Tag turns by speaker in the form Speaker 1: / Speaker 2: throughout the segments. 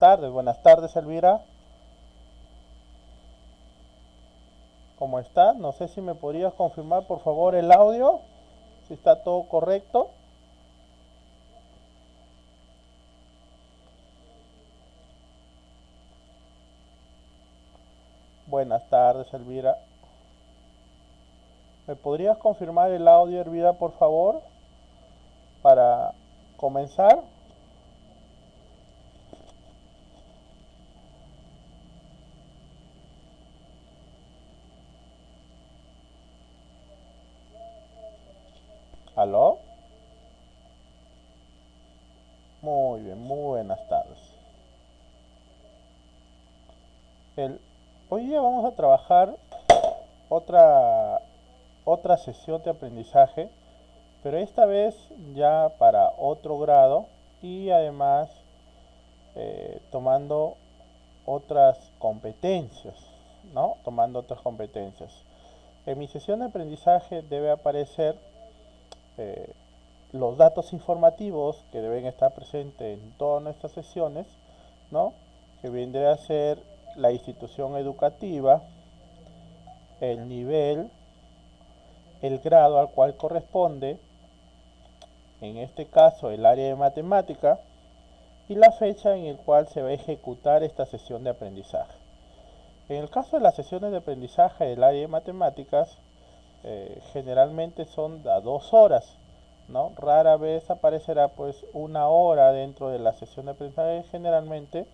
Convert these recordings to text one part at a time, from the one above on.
Speaker 1: Buenas tardes, Elvira. ¿Cómo estás? No sé si me podrías confirmar, por favor, el audio, si está todo correcto. Buenas tardes, Elvira. ¿Me podrías confirmar el audio, Elvira, por favor, para comenzar? ¿Aló? Muy bien, muy buenas tardes. El- Hoy día vamos a trabajar otra, otra sesión de aprendizaje, pero esta vez ya para otro grado y además tomando otras competencias, ¿no? Tomando otras competencias. En mi sesión de aprendizaje debe aparecer eh, los datos informativos que deben estar presentes en todas nuestras sesiones, ¿no? Que vendría a ser la institución educativa, el nivel, el grado al cual corresponde, en este caso el área de matemática, y la fecha en la cual se va a ejecutar esta sesión de aprendizaje. En el caso de las sesiones de aprendizaje del área de matemáticas, generalmente son a 2 horas, ¿no? Rara vez aparecerá pues una hora dentro de la sesión de aprendizaje. Generalmente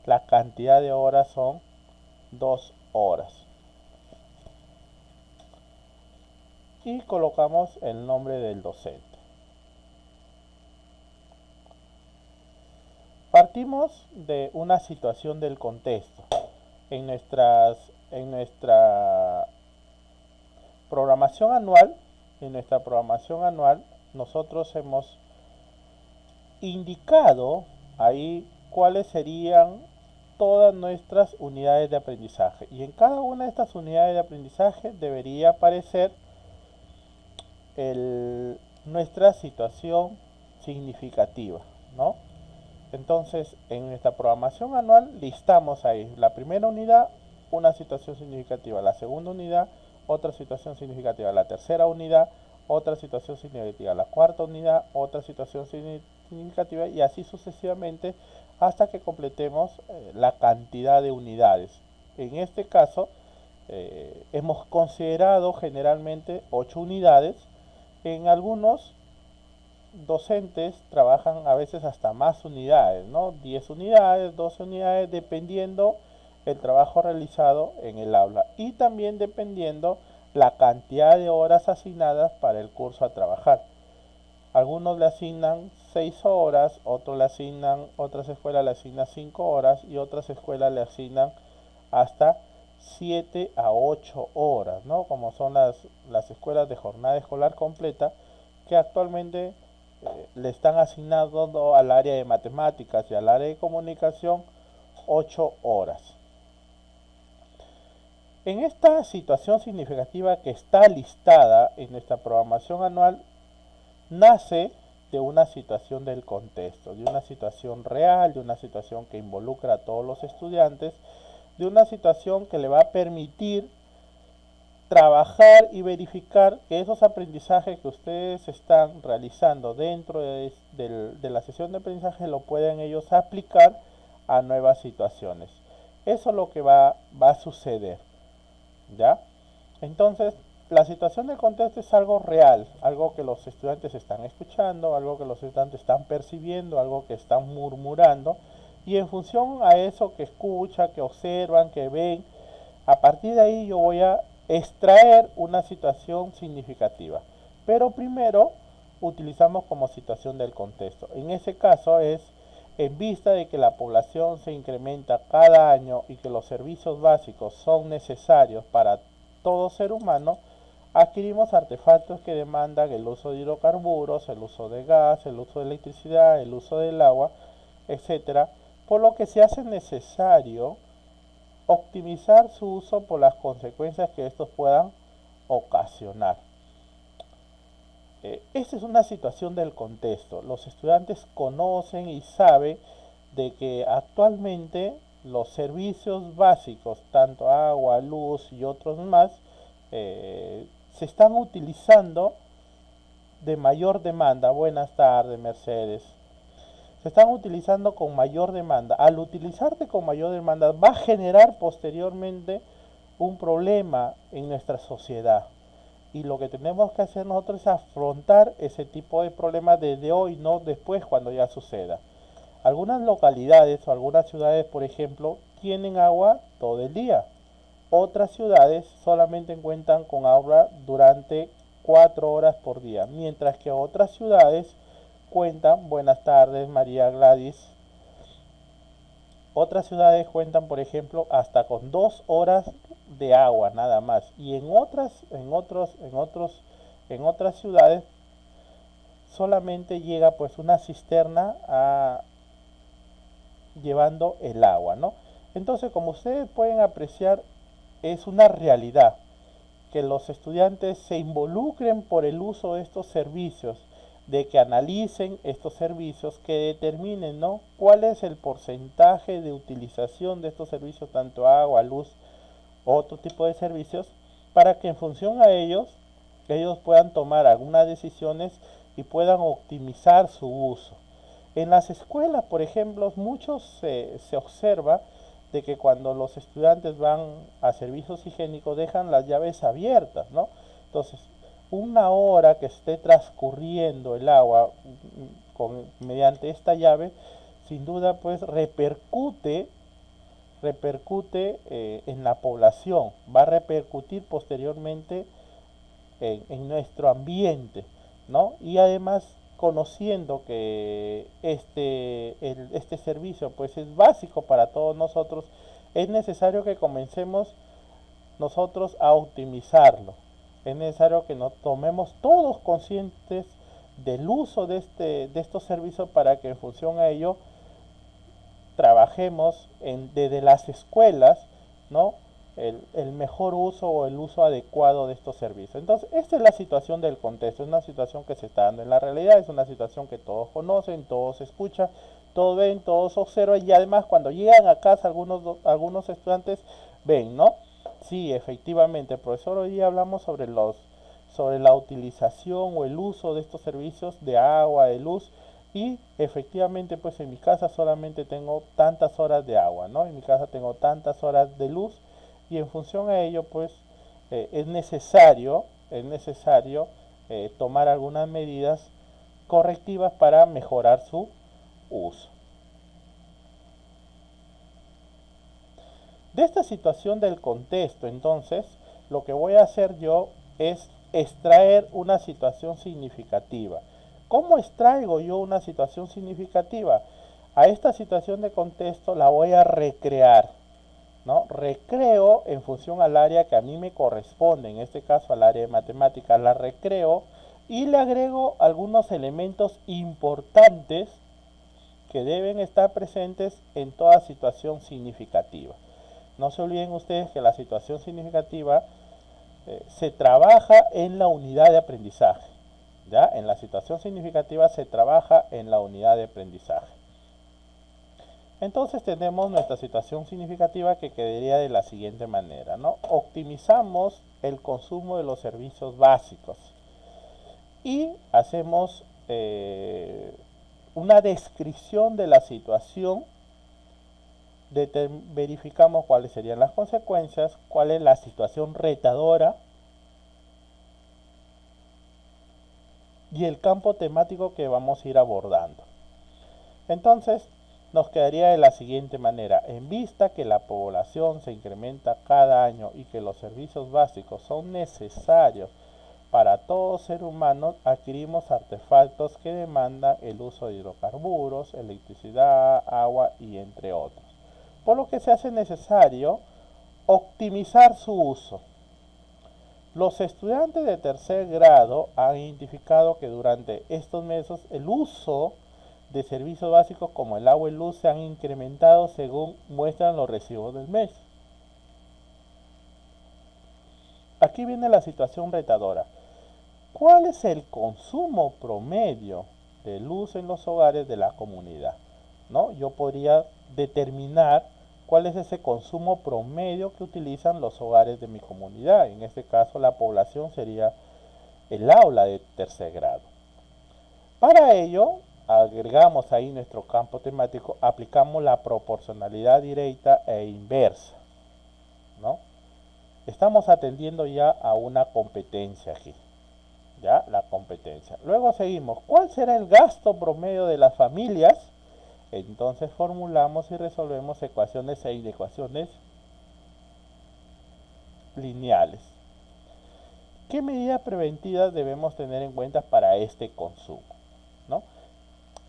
Speaker 1: la cantidad de horas son 2 horas. Y colocamos el nombre del docente. Partimos de una situación del contexto. En, en nuestra programación anual, en nuestra programación anual, nosotros hemos indicado ahí cuáles serían todas nuestras unidades de aprendizaje. Y en cada una de estas unidades de aprendizaje debería aparecer nuestra situación significativa, ¿no? Entonces, en esta programación anual listamos ahí la primera unidad, una situación significativa, la segunda unidad, otra situación significativa, la tercera unidad, otra situación significativa, la cuarta unidad, otra situación significativa y así sucesivamente hasta que completemos la cantidad de unidades. En este caso, hemos considerado generalmente 8 unidades. En algunos docentes trabajan a veces hasta más unidades, ¿no? 10 unidades, 12 unidades, dependiendo el trabajo realizado en el aula y también dependiendo la cantidad de horas asignadas para el curso a trabajar. Algunos le asignan 6 horas, otros le asignan, otras escuelas le asignan 5 horas y otras escuelas le asignan hasta 7 a 8 horas, ¿no? Como son las escuelas de jornada escolar completa que actualmente le están asignando al área de matemáticas y al área de comunicación 8 horas. En esta situación significativa que está listada en nuestra programación anual, nace de una situación del contexto, de una situación real, de una situación que involucra a todos los estudiantes, de una situación que le va a permitir trabajar y verificar que esos aprendizajes que ustedes están realizando dentro de la sesión de aprendizaje lo pueden ellos aplicar a nuevas situaciones. Eso es lo que va a suceder, ¿ya? Entonces, la situación del contexto es algo real, algo que los estudiantes están escuchando, algo que los estudiantes están percibiendo, algo que están murmurando, y en función a eso que escuchan, que observan, que ven, a partir de ahí yo voy a extraer una situación significativa. Pero primero utilizamos como situación del contexto. En ese caso es en vista de que la población se incrementa cada año y que los servicios básicos son necesarios para todo ser humano, adquirimos artefactos que demandan el uso de hidrocarburos, el uso de gas, el uso de electricidad, el uso del agua, etcétera, por lo que se hace necesario optimizar su uso por las consecuencias que estos puedan ocasionar. Esta es una situación del contexto. Los estudiantes conocen y saben de que actualmente los servicios básicos, tanto agua, luz y otros más, se están utilizando de mayor demanda. Buenas tardes, Mercedes. Se están utilizando con mayor demanda. Al utilizarte con mayor demanda va a generar posteriormente un problema en nuestra sociedad. Y lo que tenemos que hacer nosotros es afrontar ese tipo de problemas desde hoy, no después cuando ya suceda. Algunas localidades o algunas ciudades, por ejemplo, tienen agua todo el día. Otras ciudades solamente cuentan con agua durante 4 horas por día, mientras que otras ciudades cuentan, buenas tardes María Gladys, otras ciudades cuentan, por ejemplo, hasta con 2 horas de agua nada más, y en otras ciudades solamente llega pues una cisterna llevando el agua, ¿no? Entonces, como ustedes pueden apreciar, es una realidad que los estudiantes se involucren por el uso de estos servicios, de que analicen estos servicios, que determinen, ¿no?, cuál es el porcentaje de utilización de estos servicios, tanto agua, luz, otro tipo de servicios, para que en función a ellos puedan tomar algunas decisiones y puedan optimizar su uso. En las escuelas, por ejemplo, muchos se observa de que cuando los estudiantes van a servicios higiénicos dejan las llaves abiertas, ¿no? Entonces, una hora que esté transcurriendo el agua mediante esta llave, sin duda pues repercute en la población, va a repercutir posteriormente en nuestro ambiente, ¿no? Y además, conociendo que este servicio pues es básico para todos nosotros, es necesario que comencemos nosotros a optimizarlo. Es necesario que nos tomemos todos conscientes del uso de estos servicios para que en función a ello trabajemos desde las escuelas, ¿no?, el mejor uso o el uso adecuado de estos servicios. Entonces, esta es la situación del contexto, es una situación que se está dando en la realidad, es una situación que todos conocen, todos escuchan, todos ven, todos observan, y además cuando llegan a casa algunos estudiantes ven, ¿no? Sí, efectivamente, profesor, hoy día hablamos sobre la utilización o el uso de estos servicios de agua, de luz, y efectivamente pues en mi casa solamente tengo tantas horas de agua, ¿no? En mi casa tengo tantas horas de luz, y en función a ello pues es necesario tomar algunas medidas correctivas para mejorar su uso. De esta situación del contexto, entonces, lo que voy a hacer yo es extraer una situación significativa. ¿Cómo extraigo yo una situación significativa? A esta situación de contexto la voy a recrear, ¿no? Recreo en función al área que a mí me corresponde, en este caso al área de matemáticas, la recreo y le agrego algunos elementos importantes que deben estar presentes en toda situación significativa. No se olviden ustedes que la situación significativa se trabaja en la unidad de aprendizaje. ¿Ya? En la situación significativa se trabaja en la unidad de aprendizaje. Entonces tenemos nuestra situación significativa que quedaría de la siguiente manera, ¿no? Optimizamos el consumo de los servicios básicos y hacemos una descripción de la situación, verificamos cuáles serían las consecuencias, cuál es la situación retadora y el campo temático que vamos a ir abordando. Entonces, nos quedaría de la siguiente manera: en vista que la población se incrementa cada año y que los servicios básicos son necesarios para todo ser humano, adquirimos artefactos que demandan el uso de hidrocarburos, electricidad, agua y entre otros. Por lo que se hace necesario optimizar su uso. Los estudiantes de tercer grado han identificado que durante estos meses el uso de servicios básicos como el agua y luz se han incrementado según muestran los recibos del mes. Aquí viene la situación retadora. ¿Cuál es el consumo promedio de luz en los hogares de la comunidad? ¿no? Yo podría determinar cuál es ese consumo promedio que utilizan los hogares de mi comunidad. En este caso, la población sería el aula de tercer grado. Para ello, agregamos ahí nuestro campo temático, aplicamos la proporcionalidad directa e inversa, ¿no? Estamos atendiendo ya a una competencia aquí, ya la competencia. Luego seguimos, ¿cuál será el gasto promedio de las familias? Entonces formulamos y resolvemos ecuaciones e inecuaciones lineales. ¿Qué medidas preventivas debemos tener en cuenta para este consumo? ¿No?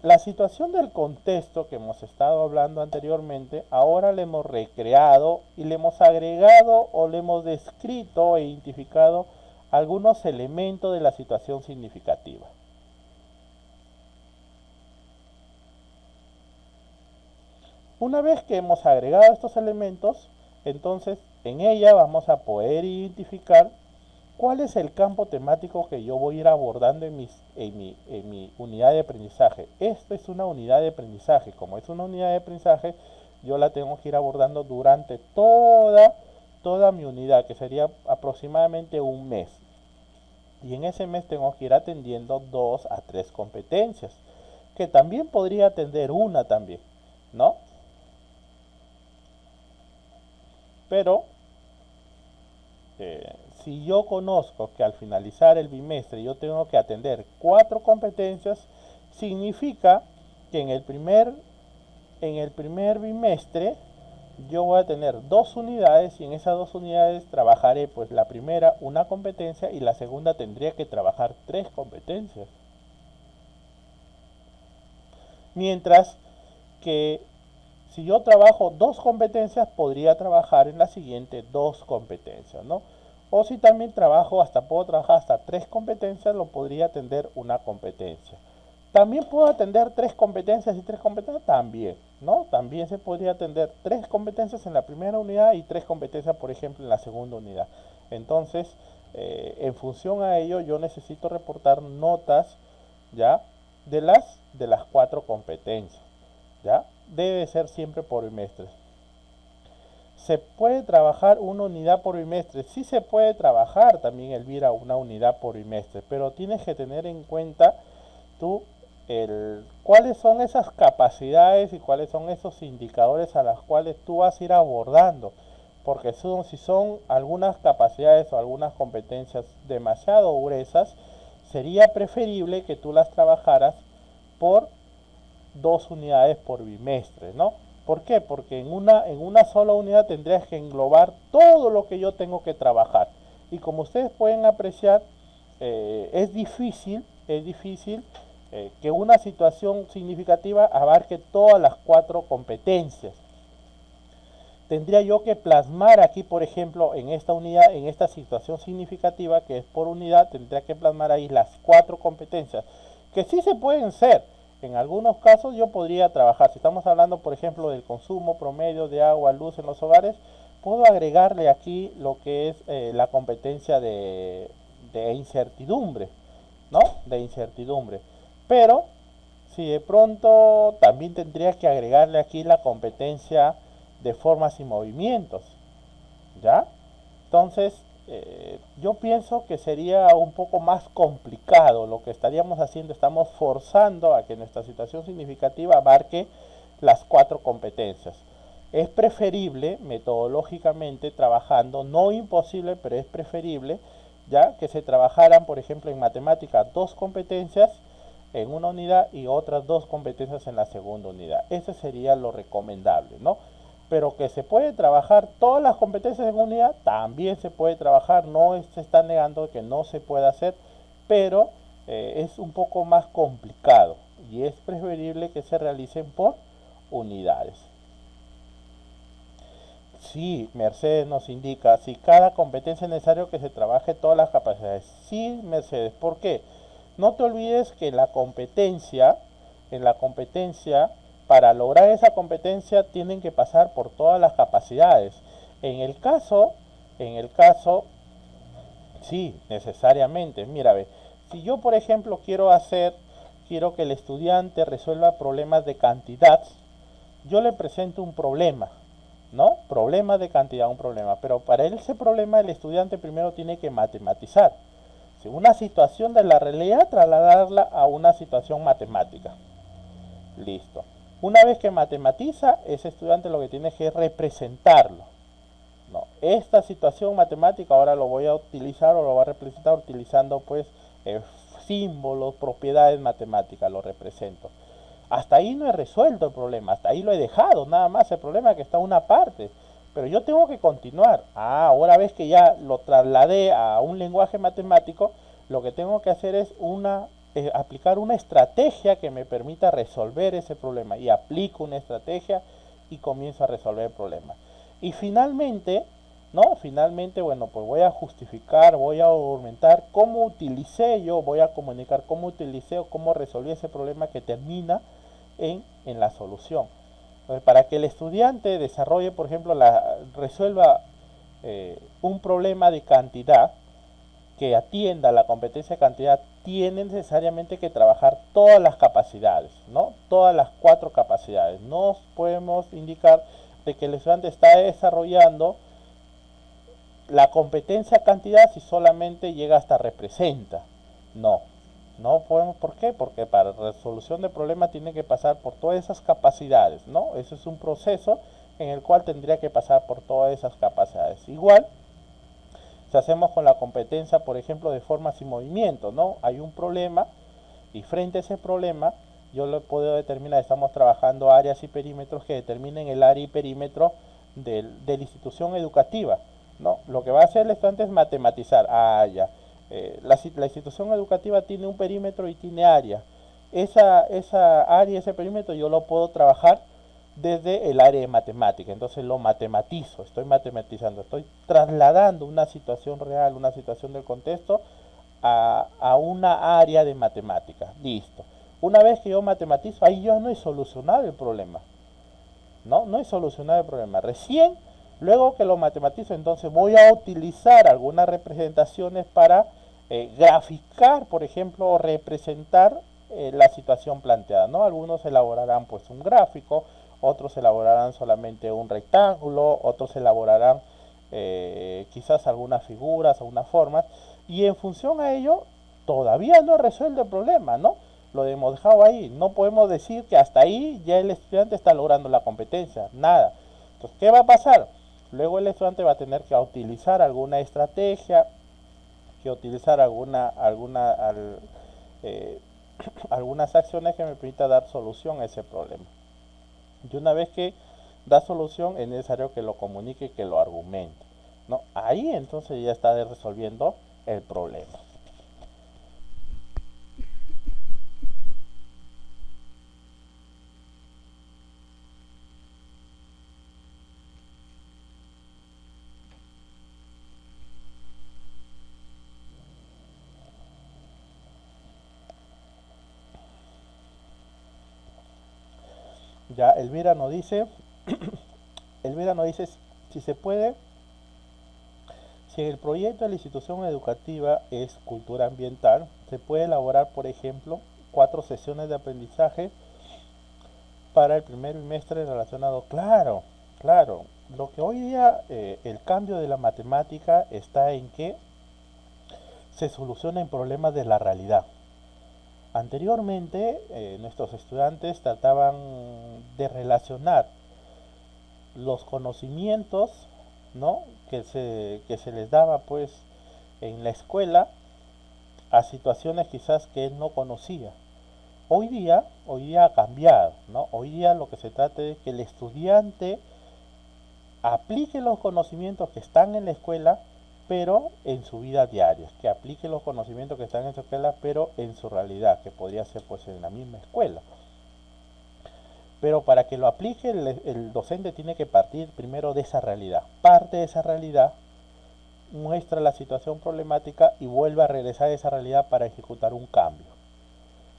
Speaker 1: La situación del contexto que hemos estado hablando anteriormente, ahora le hemos recreado y le hemos agregado o le hemos descrito e identificado algunos elementos de la situación significativa. Una vez que hemos agregado estos elementos, entonces en ella vamos a poder identificar cuál es el campo temático que yo voy a ir abordando en mi unidad de aprendizaje. Esto es una unidad de aprendizaje. Como es una unidad de aprendizaje, yo la tengo que ir abordando durante toda mi unidad, que sería aproximadamente un mes. Y en ese mes tengo que ir atendiendo 2 a 3 competencias, que también podría atender una también, ¿no? Pero si yo conozco que al finalizar el bimestre yo tengo que atender 4 competencias, significa que en el primer bimestre yo voy a tener 2 unidades y en esas 2 unidades trabajaré pues la primera una competencia y la segunda tendría que trabajar 3 competencias. Mientras que si yo trabajo 2 competencias, podría trabajar en la siguiente 2 competencias, ¿no? O si también puedo trabajar hasta 3 competencias, lo podría atender una competencia. También puedo atender 3 competencias y 3 competencias, también, ¿no? También se podría atender 3 competencias en la primera unidad y 3 competencias, por ejemplo, en la segunda unidad. Entonces, en función a ello, yo necesito reportar notas, ¿ya? De las 4 competencias, ¿ya? Debe ser siempre por bimestre. ¿Se puede trabajar una unidad por bimestre? Sí se puede trabajar también, Elvira, una unidad por bimestre, pero tienes que tener en cuenta tú cuáles son esas capacidades y cuáles son esos indicadores a las cuales tú vas a ir abordando. Porque si son algunas capacidades o algunas competencias demasiado gruesas, sería preferible que tú las trabajaras por 2 unidades por bimestre, ¿no? ¿Por qué? Porque en una sola unidad tendrías que englobar todo lo que yo tengo que trabajar. Y como ustedes pueden apreciar, es difícil que una situación significativa abarque todas las 4 competencias. Tendría yo que plasmar aquí, por ejemplo, en esta unidad, en esta situación significativa que es por unidad, tendría que plasmar ahí las 4 competencias, que sí se pueden ser. En algunos casos yo podría trabajar, si estamos hablando por ejemplo del consumo promedio de agua, luz en los hogares, puedo agregarle aquí lo que es la competencia de incertidumbre, ¿no? De incertidumbre. Pero si de pronto también tendría que agregarle aquí la competencia de formas y movimientos, ¿ya? Entonces, yo pienso que sería un poco más complicado lo que estaríamos haciendo. Estamos forzando a que nuestra situación significativa abarque las 4 competencias. Es preferible, metodológicamente trabajando, no imposible, pero es preferible, ya que se trabajaran, por ejemplo, en matemáticas 2 competencias en una unidad y otras 2 competencias en la segunda unidad. Ese sería lo recomendable, ¿no? Pero que se puede trabajar todas las competencias en unidad, también se puede trabajar, no se está negando que no se pueda hacer, pero es un poco más complicado y es preferible que se realicen por unidades. Sí, Mercedes nos indica, si cada competencia es necesario que se trabaje todas las capacidades. Sí, Mercedes, ¿por qué? No te olvides que en la competencia, para lograr esa competencia tienen que pasar por todas las capacidades. En el caso, sí, necesariamente. Mira, ve, si yo por ejemplo quiero que el estudiante resuelva problemas de cantidad, yo le presento un problema, ¿no? Problema de cantidad, un problema. Pero para ese problema el estudiante primero tiene que matematizar. Si una situación de la realidad, trasladarla a una situación matemática. Listo. Una vez que matematiza, ese estudiante lo que tiene que representarlo. No, esta situación matemática ahora lo voy a utilizar o lo voy a representar utilizando pues símbolos, propiedades matemáticas, lo represento. Hasta ahí no he resuelto el problema, hasta ahí lo he dejado, nada más el problema es que está una parte, pero yo tengo que continuar. Ahora ves que ya lo trasladé a un lenguaje matemático, lo que tengo que hacer es aplicar una estrategia que me permita resolver ese problema, y aplico una estrategia y comienzo a resolver el problema. Y finalmente, ¿no? Finalmente, bueno, pues voy a justificar, voy a argumentar cómo utilicé yo, voy a comunicar cómo utilicé o cómo resolví ese problema que termina en la solución. Entonces, para que el estudiante desarrolle, por ejemplo, resuelva un problema de cantidad, que atienda la competencia de cantidad, tiene necesariamente que trabajar todas las capacidades, ¿no? Todas las 4 capacidades. No podemos indicar de que el estudiante está desarrollando la competencia cantidad si solamente llega hasta representa. No, no podemos. ¿Por qué? Porque para resolución de problemas tiene que pasar por todas esas capacidades, ¿no? Eso es un proceso en el cual tendría que pasar por todas esas capacidades. Igual, si hacemos con la competencia, por ejemplo, de formas y movimientos, ¿no? Hay un problema y frente a ese problema yo lo puedo determinar, estamos trabajando áreas y perímetros que determinen el área y perímetro de la institución educativa, ¿no? Lo que va a hacer el estudiante es matematizar. Ya. La institución educativa tiene un perímetro y tiene área. Esa área, ese perímetro yo lo puedo trabajar desde el área de matemática. Entonces lo matematizo, estoy matematizando, estoy trasladando una situación real, una situación del contexto a una área de matemática. Listo. Una vez que yo matematizo, ahí yo no he solucionado el problema. No he solucionado el problema. Recién, luego que lo matematizo, entonces voy a utilizar algunas representaciones para graficar, por ejemplo, o representar la situación planteada, ¿no? Algunos elaborarán pues un gráfico, otros elaborarán solamente un rectángulo, otros elaborarán quizás algunas figuras, algunas formas, y en función a ello todavía no resuelve el problema, ¿no? Lo hemos dejado ahí. No podemos decir que hasta ahí ya el estudiante está logrando la competencia, nada. Entonces, ¿qué va a pasar? Luego el estudiante va a tener que utilizar alguna estrategia, que utilizar algunas acciones que me permitan dar solución a ese problema. Y una vez que da solución, es necesario que lo comunique, que lo argumente, ¿no? Ahí entonces ya está resolviendo el problema. Ya Elvira nos dice, si se puede, si el proyecto de la institución educativa es cultura ambiental, se puede elaborar, por ejemplo, 4 sesiones de aprendizaje para el primer bimestre relacionado. Claro, claro. Lo que hoy día el cambio de la matemática está en que se solucionan problemas de la realidad. Anteriormente, nuestros estudiantes trataban de relacionar los conocimientos, ¿no? que se les daba pues en la escuela a situaciones quizás que él no conocía. Hoy día ha cambiado, ¿no? Hoy día lo que se trata es que el estudiante aplique los conocimientos que están en la escuela, pero en su vida diaria, que aplique los conocimientos que están en su escuela, pero en su realidad, que podría ser pues en la misma escuela. Pero para que lo aplique, el docente tiene que partir primero de esa realidad. Parte de esa realidad, muestra la situación problemática y vuelve a regresar a esa realidad para ejecutar un cambio.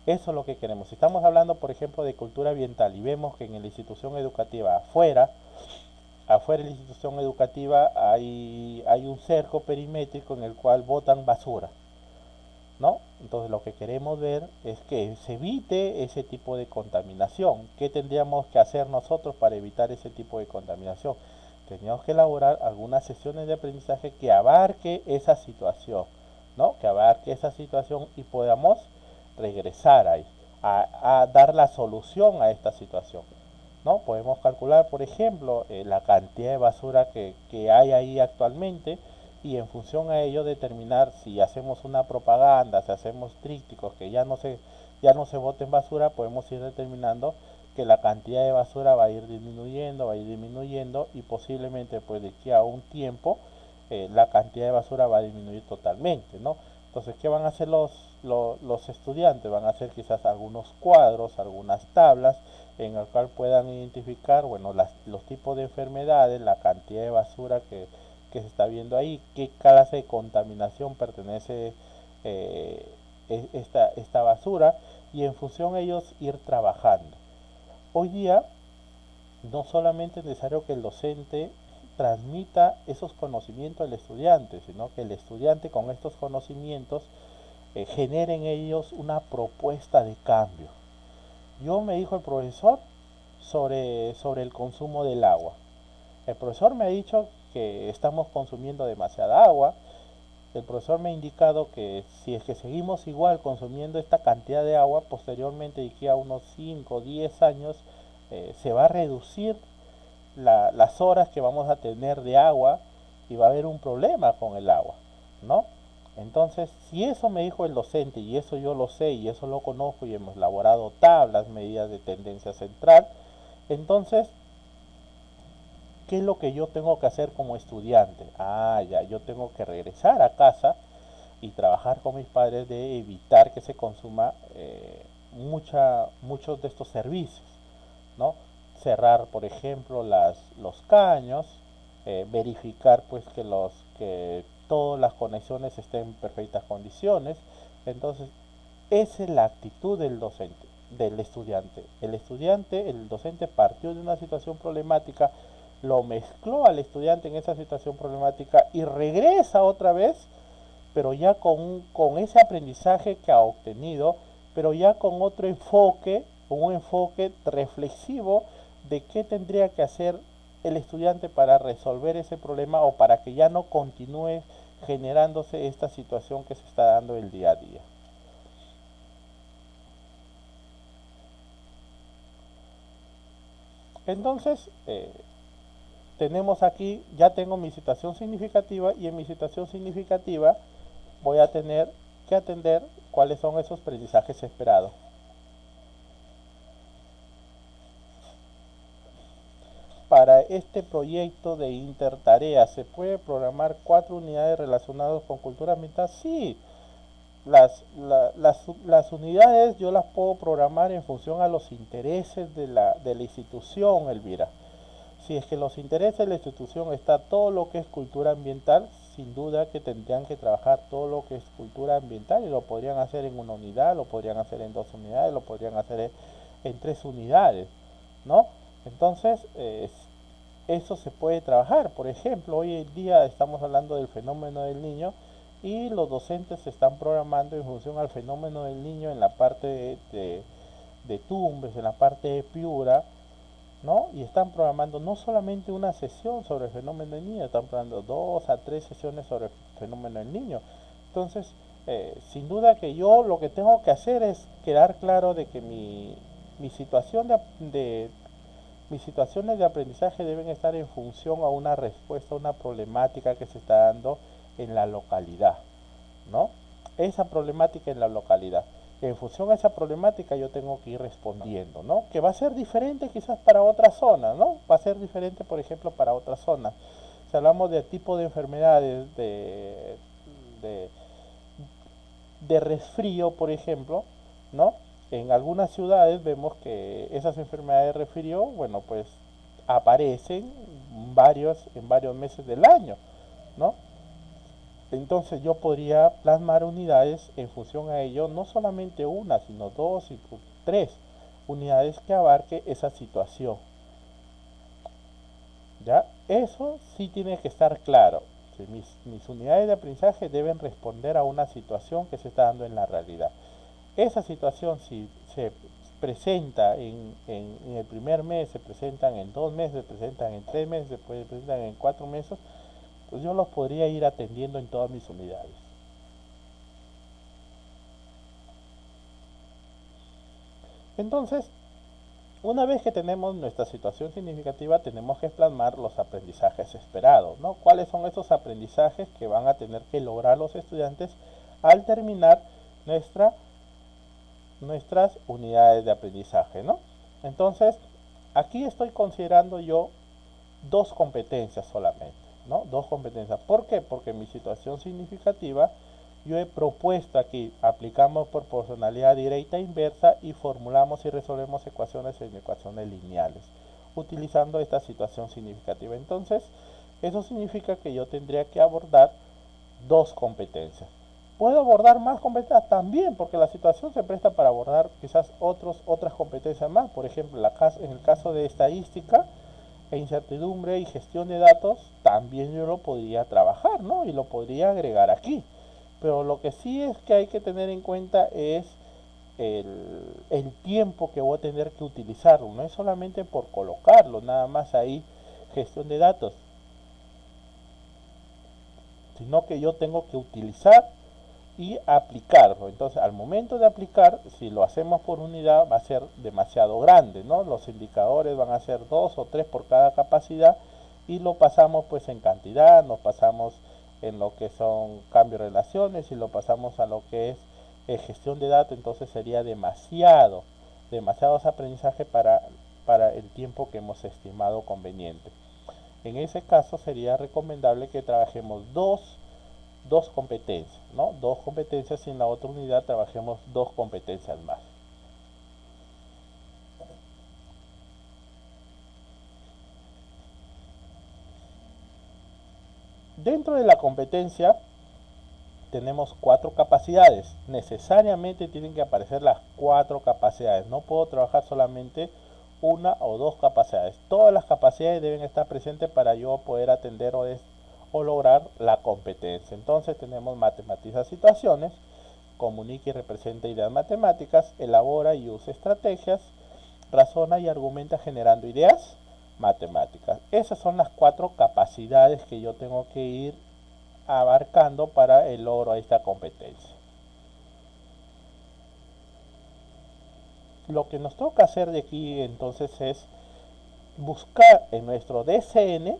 Speaker 1: Eso es lo que queremos. Si estamos hablando, por ejemplo, de cultura ambiental y vemos que en la institución educativa afuera de la institución educativa hay un cerco perimétrico en el cual botan basura, ¿no? Entonces lo que queremos ver es que se evite ese tipo de contaminación. ¿Qué tendríamos que hacer nosotros para evitar ese tipo de contaminación? Tendríamos que elaborar algunas sesiones de aprendizaje que abarque esa situación, ¿no? Que abarque esa situación y podamos regresar ahí, a dar la solución a esta situación, ¿no? Podemos calcular, por ejemplo, la cantidad de basura que hay ahí actualmente y en función a ello determinar si hacemos una propaganda, si hacemos trípticos que ya no se boten basura, podemos ir determinando que la cantidad de basura va a ir disminuyendo y posiblemente pues de aquí a un tiempo la cantidad de basura va a disminuir totalmente, ¿no? Entonces, ¿qué van a hacer los estudiantes? Van a hacer quizás algunos cuadros, algunas tablas en el cual puedan identificar, bueno, los tipos de enfermedades, la cantidad de basura que se está viendo ahí, qué clase de contaminación pertenece esta basura y en función a ellos ir trabajando. Hoy día no solamente es necesario que el docente transmita esos conocimientos al estudiante, sino que el estudiante con estos conocimientos genere en ellos una propuesta de cambio. Yo me dijo el profesor sobre el consumo del agua. El profesor me ha dicho que estamos consumiendo demasiada agua. El profesor me ha indicado que si es que seguimos igual consumiendo esta cantidad de agua, posteriormente de aquí a unos 5 o 10 años se va a reducir las horas que vamos a tener de agua y va a haber un problema con el agua, ¿no? Entonces, si eso me dijo el docente y eso yo lo sé y eso lo conozco y hemos elaborado tablas, medidas de tendencia central, entonces, ¿qué es lo que yo tengo que hacer como estudiante? Ah, ya, yo tengo que regresar a casa y trabajar con mis padres de evitar que se consuma muchos de estos servicios, ¿no? Cerrar, por ejemplo, los caños, verificar pues que todas las conexiones estén en perfectas condiciones. Entonces, esa es la actitud del docente, del estudiante. El docente partió de una situación problemática, lo mezcló al estudiante en esa situación problemática y regresa otra vez, pero ya con ese aprendizaje que ha obtenido, pero ya con otro enfoque, con un enfoque reflexivo de qué tendría que hacer el estudiante para resolver ese problema o para que ya no continúe generándose esta situación que se está dando el día a día. Entonces, tenemos aquí, ya tengo mi situación significativa y en mi situación significativa voy a tener que atender cuáles son esos aprendizajes esperados. Para este proyecto de intertarea, ¿se puede programar 4 unidades relacionadas con cultura ambiental? Sí, las unidades yo las puedo programar en función a los intereses de la institución, Elvira. Si es que los intereses de la institución está todo lo que es cultura ambiental, sin duda que tendrían que trabajar todo lo que es cultura ambiental y lo podrían hacer en una unidad, lo podrían hacer en 2 unidades, lo podrían hacer en 3 unidades, ¿no? Entonces, eso se puede trabajar. Por ejemplo, hoy en día estamos hablando del fenómeno del niño y los docentes se están programando en función al fenómeno del niño en la parte de Tumbes, en la parte de Piura, ¿no? Y están programando no solamente una sesión sobre el fenómeno del niño, están programando 2 a 3 sesiones sobre el fenómeno del niño. Entonces, sin duda que yo lo que tengo que hacer es quedar claro de que mi situación mis situaciones de aprendizaje deben estar en función a una respuesta a una problemática que se está dando en la localidad, ¿no? Esa problemática en la localidad. En función a esa problemática yo tengo que ir respondiendo, ¿no? Que va a ser diferente quizás para otra zona, ¿no? Va a ser diferente, por ejemplo, para otra zona. Si hablamos de tipo de enfermedades, de, de resfrío, por ejemplo, ¿no? En algunas ciudades vemos que esas enfermedades de resfrío, bueno, pues aparecen en varios meses del año, ¿no? Entonces yo podría plasmar unidades en función a ello, no solamente una, sino 2 y 3 unidades que abarque esa situación. ¿Ya? Eso sí tiene que estar claro. que mis unidades de aprendizaje deben responder a una situación que se está dando en la realidad. Esa situación, si se presenta en el primer mes, se presentan en 2 meses, se presentan en 3 meses, se presentan en 4 meses, pues yo los podría ir atendiendo en todas mis unidades. Entonces, una vez que tenemos nuestra situación significativa, tenemos que plasmar los aprendizajes esperados, ¿no? ¿Cuáles son esos aprendizajes que van a tener que lograr los estudiantes al terminar nuestras unidades de aprendizaje, ¿no? Entonces, aquí estoy considerando yo 2 competencias solamente, ¿no? 2 competencias. ¿Por qué? Porque mi situación significativa, yo he propuesto aquí, aplicamos proporcionalidad directa e inversa y formulamos y resolvemos ecuaciones en ecuaciones lineales, utilizando esta situación significativa. Entonces, eso significa que yo tendría que abordar 2 competencias. ¿Puedo abordar más competencias? También, porque la situación se presta para abordar quizás otras competencias más. Por ejemplo, en el caso de estadística e incertidumbre y gestión de datos, también yo lo podría trabajar, ¿no? Y lo podría agregar aquí. Pero lo que sí es que hay que tener en cuenta es el tiempo que voy a tener que utilizarlo. No es solamente por colocarlo, nada más ahí, gestión de datos, sino que yo tengo que utilizar y aplicarlo. Entonces, al momento de aplicar, si lo hacemos por unidad, va a ser demasiado grande, ¿no? Los indicadores van a ser 2 o 3 por cada capacidad y lo pasamos pues en cantidad, nos pasamos en lo que son cambios de relaciones y lo pasamos a lo que es gestión de datos. Entonces sería demasiados aprendizaje para el tiempo que hemos estimado conveniente. En ese caso sería recomendable que trabajemos dos competencias, ¿no? 2 competencias y en la otra unidad trabajemos 2 competencias más. Dentro de la competencia tenemos 4 capacidades. Necesariamente tienen que aparecer las 4 capacidades. No puedo trabajar solamente una o 2 capacidades. Todas las capacidades deben estar presentes para yo poder atender o lograr la competencia. Entonces tenemos matematiza situaciones, comunica y representa ideas matemáticas, elabora y usa estrategias, razona y argumenta generando ideas matemáticas. Esas son las 4 capacidades que yo tengo que ir abarcando para el logro de esta competencia. Lo que nos toca hacer de aquí entonces es buscar en nuestro DCN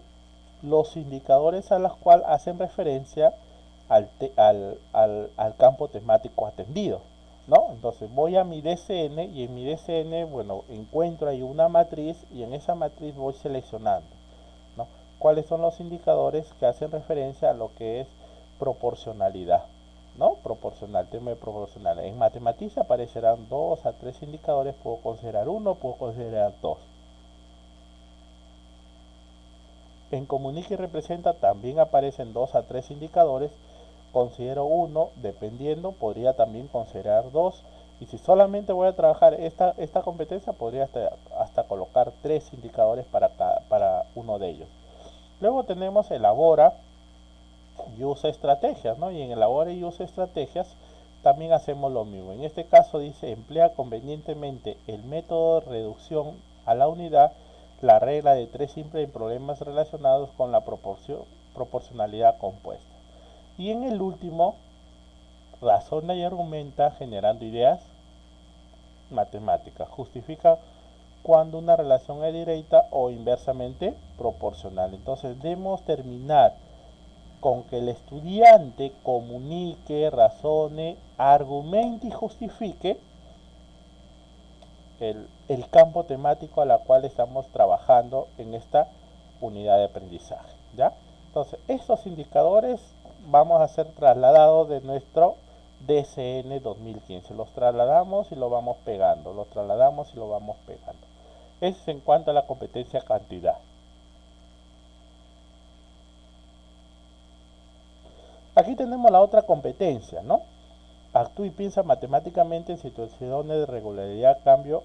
Speaker 1: los indicadores a los cuales hacen referencia al campo temático atendido, ¿no? Entonces voy a mi DCN y en mi DCN, bueno, encuentro ahí una matriz y en esa matriz voy seleccionando, ¿no? ¿Cuáles son los indicadores que hacen referencia a lo que es proporcionalidad? ¿No? Proporcional, tema de proporcional. En Matematiza aparecerán 2 a 3 indicadores, puedo considerar 1, puedo considerar 2. En Comunica y Representa también aparecen 2 a 3 indicadores, considero 1, dependiendo, podría también considerar 2, y si solamente voy a trabajar esta competencia, podría hasta colocar 3 indicadores para uno de ellos. Luego tenemos Elabora y Usa estrategias, ¿no? Y en Elabora y Usa estrategias también hacemos lo mismo. En este caso dice, emplea convenientemente el método de reducción a la unidad, la regla de 3 simples en problemas relacionados con la proporcionalidad compuesta. Y en el último, razona y argumenta generando ideas matemáticas. Justifica cuando una relación es directa o inversamente proporcional. Entonces debemos terminar con que el estudiante comunique, razone, argumente y justifique el campo temático a la cual estamos trabajando en esta unidad de aprendizaje, ¿ya? Entonces, estos indicadores vamos a ser trasladados de nuestro DCN 2015. Los trasladamos y lo vamos pegando, los trasladamos y lo vamos pegando. Eso es en cuanto a la competencia cantidad. Aquí tenemos la otra competencia, ¿no? Actúa y piensa matemáticamente en situaciones de regularidad, cambio,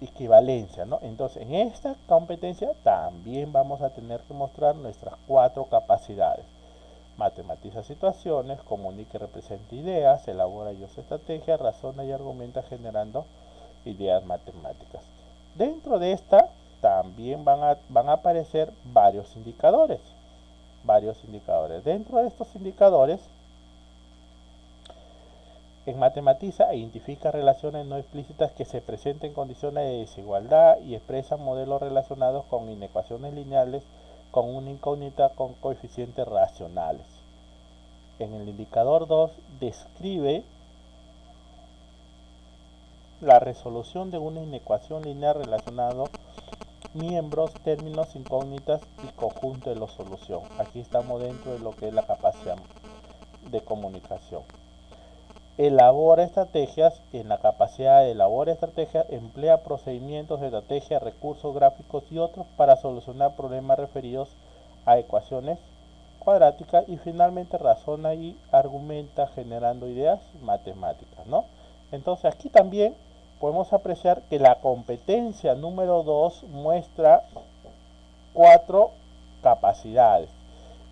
Speaker 1: equivalencia, ¿no? Entonces, en esta competencia también vamos a tener que mostrar nuestras 4 capacidades. Matematiza situaciones, comunica y representa ideas, elabora y usa estrategias, razona y argumenta generando ideas matemáticas. Dentro de esta también van a aparecer varios indicadores. Dentro de estos indicadores, en Matematiza identifica relaciones no explícitas que se presenten en condiciones de desigualdad y expresan modelos relacionados con inecuaciones lineales con una incógnita con coeficientes racionales. En el indicador 2 describe la resolución de una inecuación lineal relacionada miembros, términos, incógnitas y conjunto de la solución. Aquí estamos dentro de lo que es la capacidad de comunicación. Elabora estrategias. En la capacidad de elabora estrategias emplea procedimientos, estrategias, recursos gráficos y otros para solucionar problemas referidos a ecuaciones cuadráticas, y finalmente razona y argumenta generando ideas matemáticas, ¿no? Entonces aquí también podemos apreciar que la competencia número 2 muestra 4 capacidades,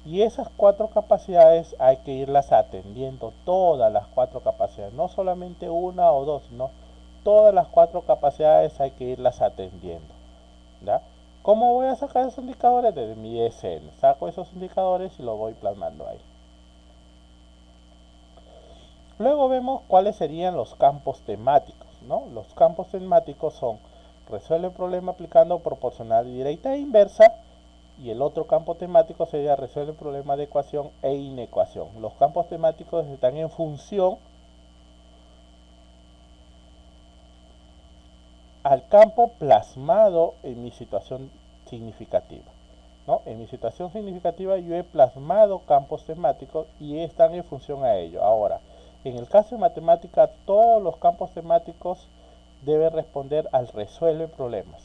Speaker 1: y esas 4 capacidades hay que irlas atendiendo, todas las 4 capacidades, no solamente una o dos, sino todas las 4 capacidades hay que irlas atendiendo, ¿ya? ¿Cómo voy a sacar esos indicadores? Desde mi ESN. Saco esos indicadores y los voy plasmando ahí. Luego vemos cuáles serían los campos temáticos, ¿no? Los campos temáticos son: resuelve el problema aplicando proporcional directa e inversa, y el otro campo temático sería resuelve el problema de ecuación e inecuación. Los campos temáticos están en función al campo plasmado en mi situación significativa, ¿no? En mi situación significativa yo he plasmado campos temáticos y están en función a ello. Ahora, en el caso de matemática, todos los campos temáticos deben responder al resuelve problemas,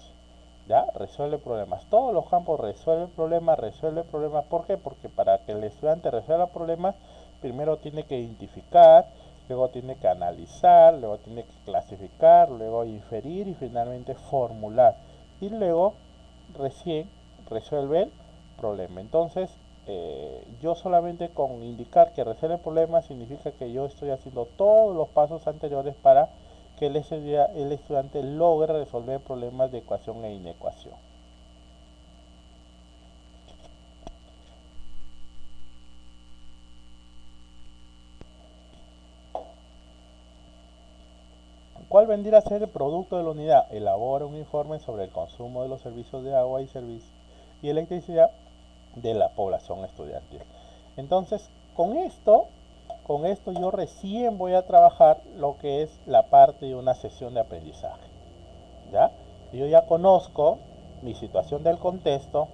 Speaker 1: ¿ya? Resuelve problemas. Todos los campos resuelve problemas. ¿Por qué? Porque para que el estudiante resuelva problemas, primero tiene que identificar, luego tiene que analizar, luego tiene que clasificar, luego inferir y finalmente formular. Y luego recién resuelve el problema. Entonces, yo solamente con indicar que resuelve el problema significa que yo estoy haciendo todos los pasos anteriores para que el estudiante logre resolver problemas de ecuación e inecuación. ¿Cuál vendría a ser el producto de la unidad? Elabora un informe sobre el consumo de los servicios de agua y electricidad de la población estudiantil. Entonces, con esto yo recién voy a trabajar lo que es la parte de una sesión de aprendizaje, ¿ya? Yo ya conozco mi situación del contexto,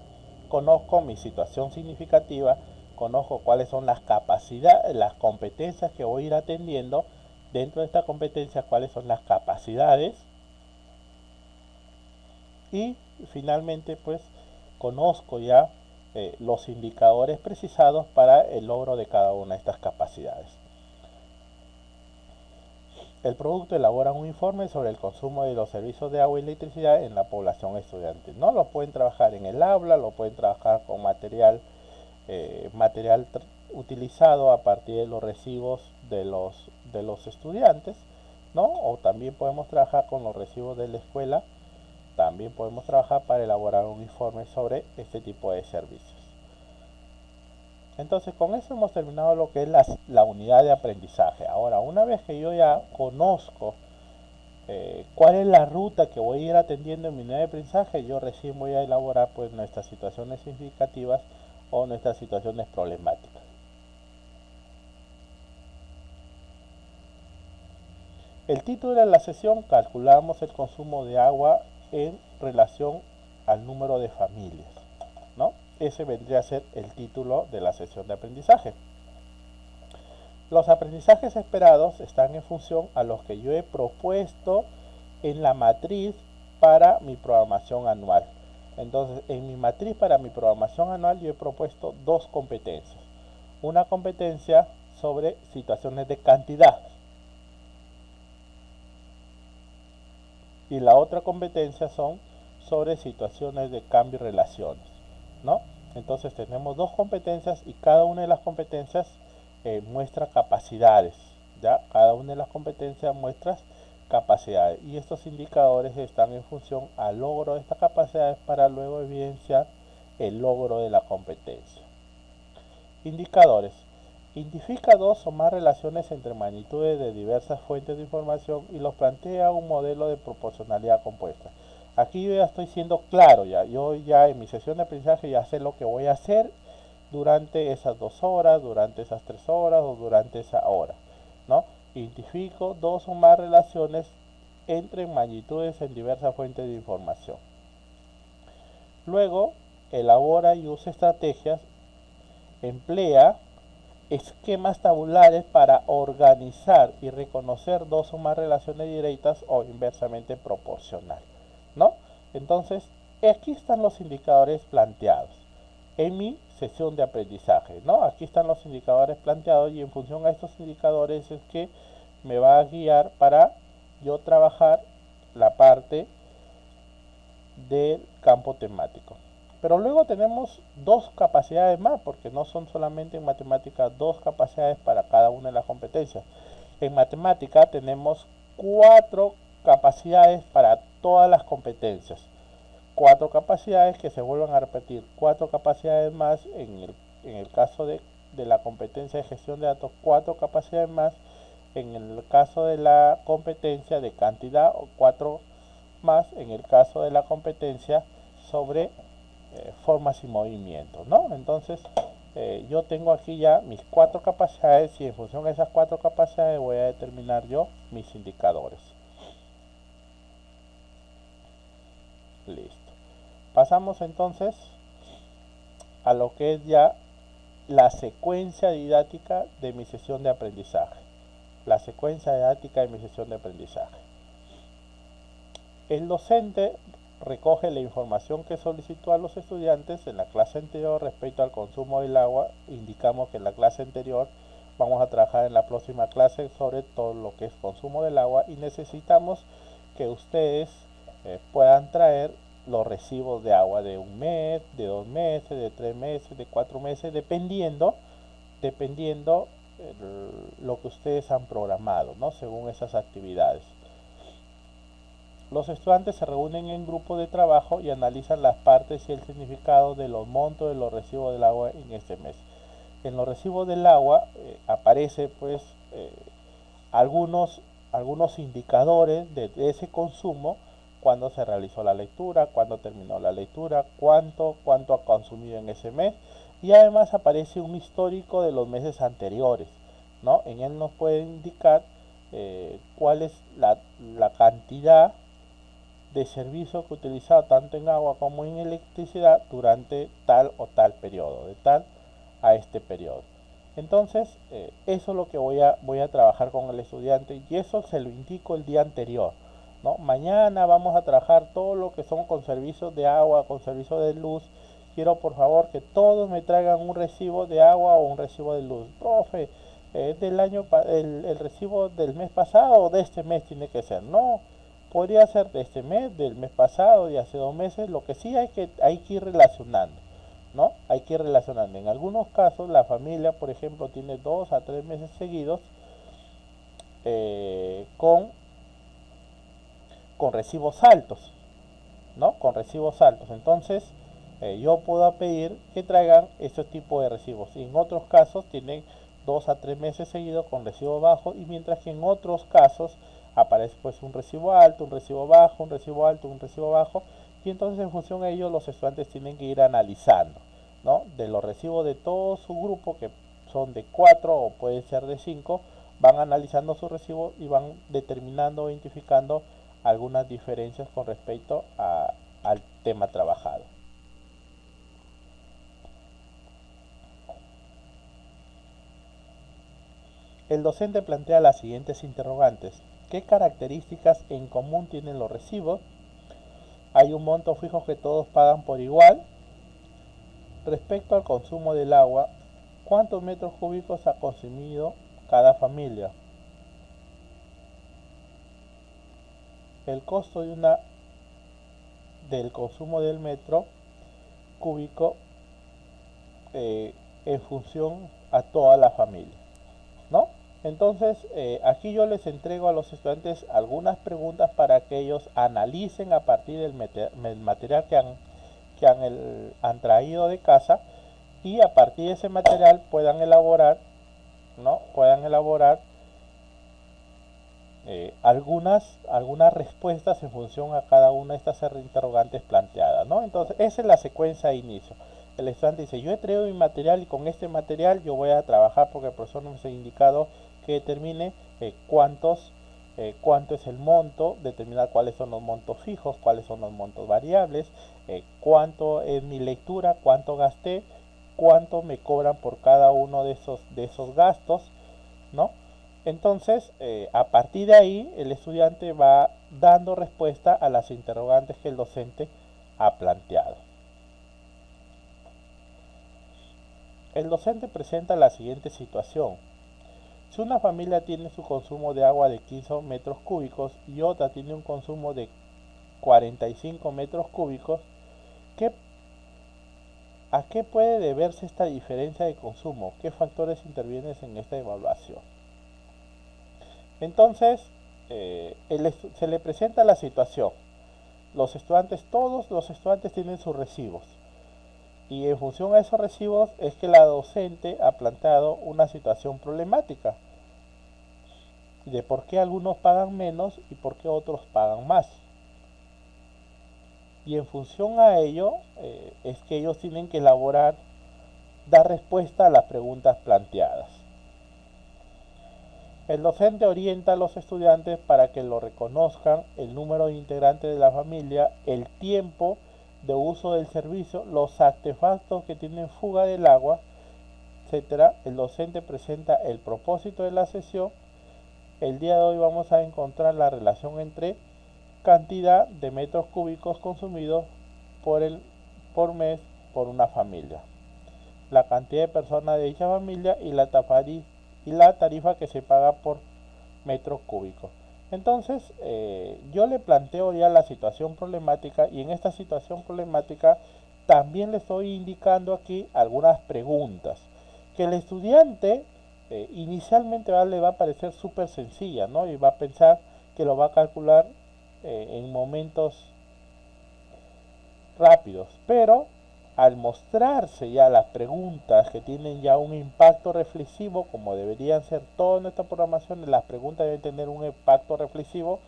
Speaker 1: conozco mi situación significativa, conozco cuáles son las capacidades, las competencias que voy a ir atendiendo. Dentro de esta competencia, cuáles son las capacidades, y finalmente pues conozco ya los indicadores precisados para el logro de cada una de estas capacidades. El producto elabora un informe sobre el consumo de los servicios de agua y electricidad en la población estudiantil, ¿no? Lo pueden trabajar en el aula, lo pueden trabajar con material utilizado a partir de los recibos de los estudiantes, ¿no? O también podemos trabajar con los recibos de la escuela. También podemos trabajar para elaborar un informe sobre este tipo de servicios. Entonces, con eso hemos terminado lo que es la unidad de aprendizaje. Ahora, una vez que yo ya conozco cuál es la ruta que voy a ir atendiendo en mi unidad de aprendizaje, yo recién voy a elaborar pues nuestras situaciones significativas o nuestras situaciones problemáticas. El título de la sesión: calculamos el consumo de agua en relación al número de familias, ¿no? Ese vendría a ser el título de la sesión de aprendizaje. Los aprendizajes esperados están en función a los que yo he propuesto en la matriz para mi programación anual. Entonces, en mi matriz para mi programación anual yo he propuesto 2 competencias. Una competencia sobre situaciones de cantidad y la otra competencia son sobre situaciones de cambio y relaciones, ¿no? Entonces tenemos dos competencias y cada una de las competencias muestra capacidades, ¿ya? Cada una de las competencias muestra capacidades y estos indicadores están en función al logro de estas capacidades para luego evidenciar el logro de la competencia. Indicadores. Identifica dos o más relaciones entre magnitudes de diversas fuentes de información y los plantea un modelo de proporcionalidad compuesta. Aquí yo ya estoy siendo claro, yo ya en mi sesión de aprendizaje ya sé lo que voy a hacer durante esas 2 horas, durante esas 3 horas o durante esa hora, ¿no? Identifico dos o más relaciones entre magnitudes en diversas fuentes de información. Luego, elabora y usa estrategias, emplea esquemas tabulares para organizar y reconocer dos o más relaciones directas o inversamente proporcional, ¿no? Entonces, aquí están los indicadores planteados en mi sesión de aprendizaje, ¿no? Aquí están los indicadores planteados y en función a estos indicadores es que me va a guiar para yo trabajar la parte del campo temático. Pero luego tenemos dos capacidades más, porque no son solamente en matemática dos capacidades para cada una de las competencias. En matemática tenemos 4 capacidades para todas las competencias. 4 capacidades que se vuelvan a repetir. 4 capacidades más en el caso de la competencia de gestión de datos. 4 capacidades más en el caso de la competencia de cantidad o 4 más en el caso de la competencia sobre formas y movimientos, ¿no? Entonces, yo tengo aquí ya mis 4 capacidades y en función de esas 4 capacidades voy a determinar yo mis indicadores. Listo. Pasamos entonces a lo que es ya la secuencia didáctica de mi sesión de aprendizaje. La secuencia didáctica de mi sesión de aprendizaje. El docente recoge la información que solicitó a los estudiantes en la clase anterior respecto al consumo del agua. Indicamos que en la clase anterior vamos a trabajar en la próxima clase sobre todo lo que es consumo del agua y necesitamos que ustedes puedan traer los recibos de agua de 1 mes, de 2 meses, de 3 meses, de 4 meses, dependiendo lo que ustedes han programado, ¿no? Según esas actividades. Los estudiantes se reúnen en grupos de trabajo y analizan las partes y el significado de los montos de los recibos del agua en este mes. En los recibos del agua aparece pues algunos indicadores de ese consumo, cuándo se realizó la lectura, cuándo terminó la lectura, cuánto ha consumido en ese mes y además aparece un histórico de los meses anteriores, ¿no? En él nos puede indicar cuál es la cantidad de servicio que utilizado tanto en agua como en electricidad durante tal o tal periodo, de tal a este periodo. Entonces, eso es lo que voy a trabajar con el estudiante y eso se lo indico el día anterior, ¿no? Mañana vamos a trabajar todo lo que son con servicios de agua, con servicios de luz. Quiero por favor que todos me traigan un recibo de agua o un recibo de luz. Profe, el recibo del mes pasado o de este mes tiene que ser. No, podría ser de este mes, del mes pasado, de hace 2 meses. Lo que sí hay que ir relacionando, ¿no? Hay que ir relacionando. En algunos casos la familia, por ejemplo, tiene 2 a 3 meses seguidos con recibos altos, ¿no? Con recibos altos. Entonces, yo puedo pedir que traigan este tipo de recibos. Y en otros casos tienen 2 a 3 meses seguidos con recibo bajo y mientras que en otros casos aparece pues un recibo alto, un recibo bajo, un recibo alto, un recibo bajo y entonces en función de ello los estudiantes tienen que ir analizando, ¿no? De los recibos de todo su grupo que son de 4 o puede ser de 5, van analizando sus recibos y van determinando o identificando algunas diferencias con respecto al tema trabajado. El docente plantea las siguientes interrogantes. ¿Qué características en común tienen los recibos? ¿Hay un monto fijo que todos pagan por igual? Respecto al consumo del agua, ¿cuántos metros cúbicos ha consumido cada familia? El costo del consumo del metro cúbico en función a toda la familia, ¿no? Entonces, aquí yo les entrego a los estudiantes algunas preguntas para que ellos analicen a partir del material que han traído de casa, y a partir de ese material puedan elaborar, ¿no? Puedan elaborar algunas respuestas en función a cada una de estas interrogantes planteadas, ¿no? Entonces, esa es la secuencia de inicio. El estudiante dice, yo he traído mi material y con este material yo voy a trabajar porque el profesor nos ha indicado que determine cuánto es el monto, determinar cuáles son los montos fijos, cuáles son los montos variables, cuánto es mi lectura, cuánto gasté, cuánto me cobran por cada uno de esos gastos, ¿no? Entonces, a partir de ahí, el estudiante va dando respuesta a las interrogantes que el docente ha planteado. El docente presenta la siguiente situación. Si una familia tiene su consumo de agua de 15 metros cúbicos y otra tiene un consumo de 45 metros cúbicos, ¿a qué puede deberse esta diferencia de consumo? ¿Qué factores intervienen en esta evaluación? Entonces, se le presenta la situación. Todos los estudiantes tienen sus recibos. Y en función a esos recibos es que la docente ha planteado una situación problemática de por qué algunos pagan menos y por qué otros pagan más. Y en función a ello es que ellos tienen que dar respuesta a las preguntas planteadas. El docente orienta a los estudiantes para que lo reconozcan el número de integrantes de la familia, el tiempo de uso del servicio, los artefactos que tienen fuga del agua, etc. El docente presenta el propósito de la sesión. El día de hoy vamos a encontrar la relación entre cantidad de metros cúbicos consumidos por mes por una familia, la cantidad de personas de dicha familia y la tarifa que se paga por metro cúbico. Entonces, yo le planteo ya la situación problemática, y en esta situación problemática también le estoy indicando aquí algunas preguntas que el estudiante inicialmente le va a parecer súper sencilla, ¿no? Y va a pensar que lo va a calcular en momentos rápidos, pero al mostrarse ya las preguntas que tienen ya un impacto reflexivo, como deberían ser todas nuestras programaciones, las preguntas deben tener un impacto reflexivo.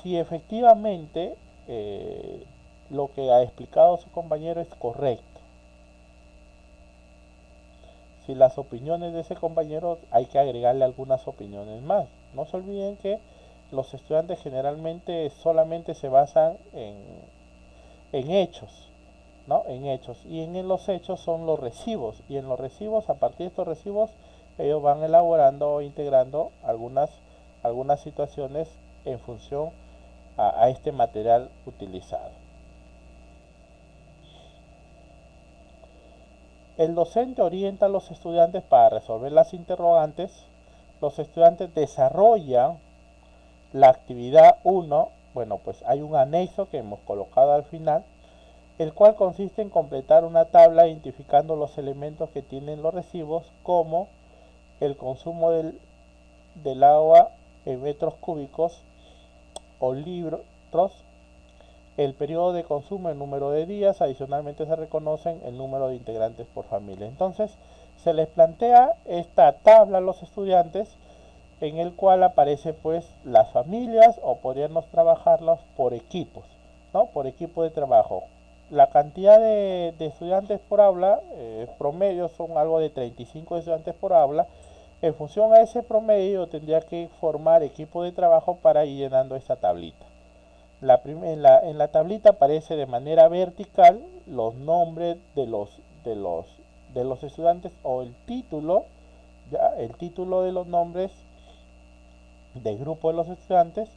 Speaker 1: Si efectivamente lo que ha explicado su compañero es correcto, si las opiniones de ese compañero hay que agregarle algunas opiniones más. No se olviden que los estudiantes generalmente solamente se basan en hechos, ¿no? En hechos, y en los hechos son los recibos, y en los recibos, a partir de estos recibos, ellos van elaborando o integrando algunas situaciones en función a este material utilizado. El docente orienta a los estudiantes para resolver las interrogantes. Los estudiantes desarrollan la actividad 1. Bueno, pues hay un anexo que hemos colocado al final, el cual consiste en completar una tabla identificando los elementos que tienen los recibos, como el consumo del agua en metros cúbicos o litros, el periodo de consumo, el número de días, adicionalmente se reconocen el número de integrantes por familia. Entonces, se les plantea esta tabla a los estudiantes, en el cual aparece pues las familias, o podríamos trabajarlas por equipos, ¿no? Por equipo de trabajo. La cantidad de estudiantes por aula, promedio son algo de 35 estudiantes por aula. En función a ese promedio tendría que formar equipo de trabajo para ir llenando esta tablita. En la tablita aparece de manera vertical los nombres de los estudiantes, o el título de los nombres del grupo de los estudiantes,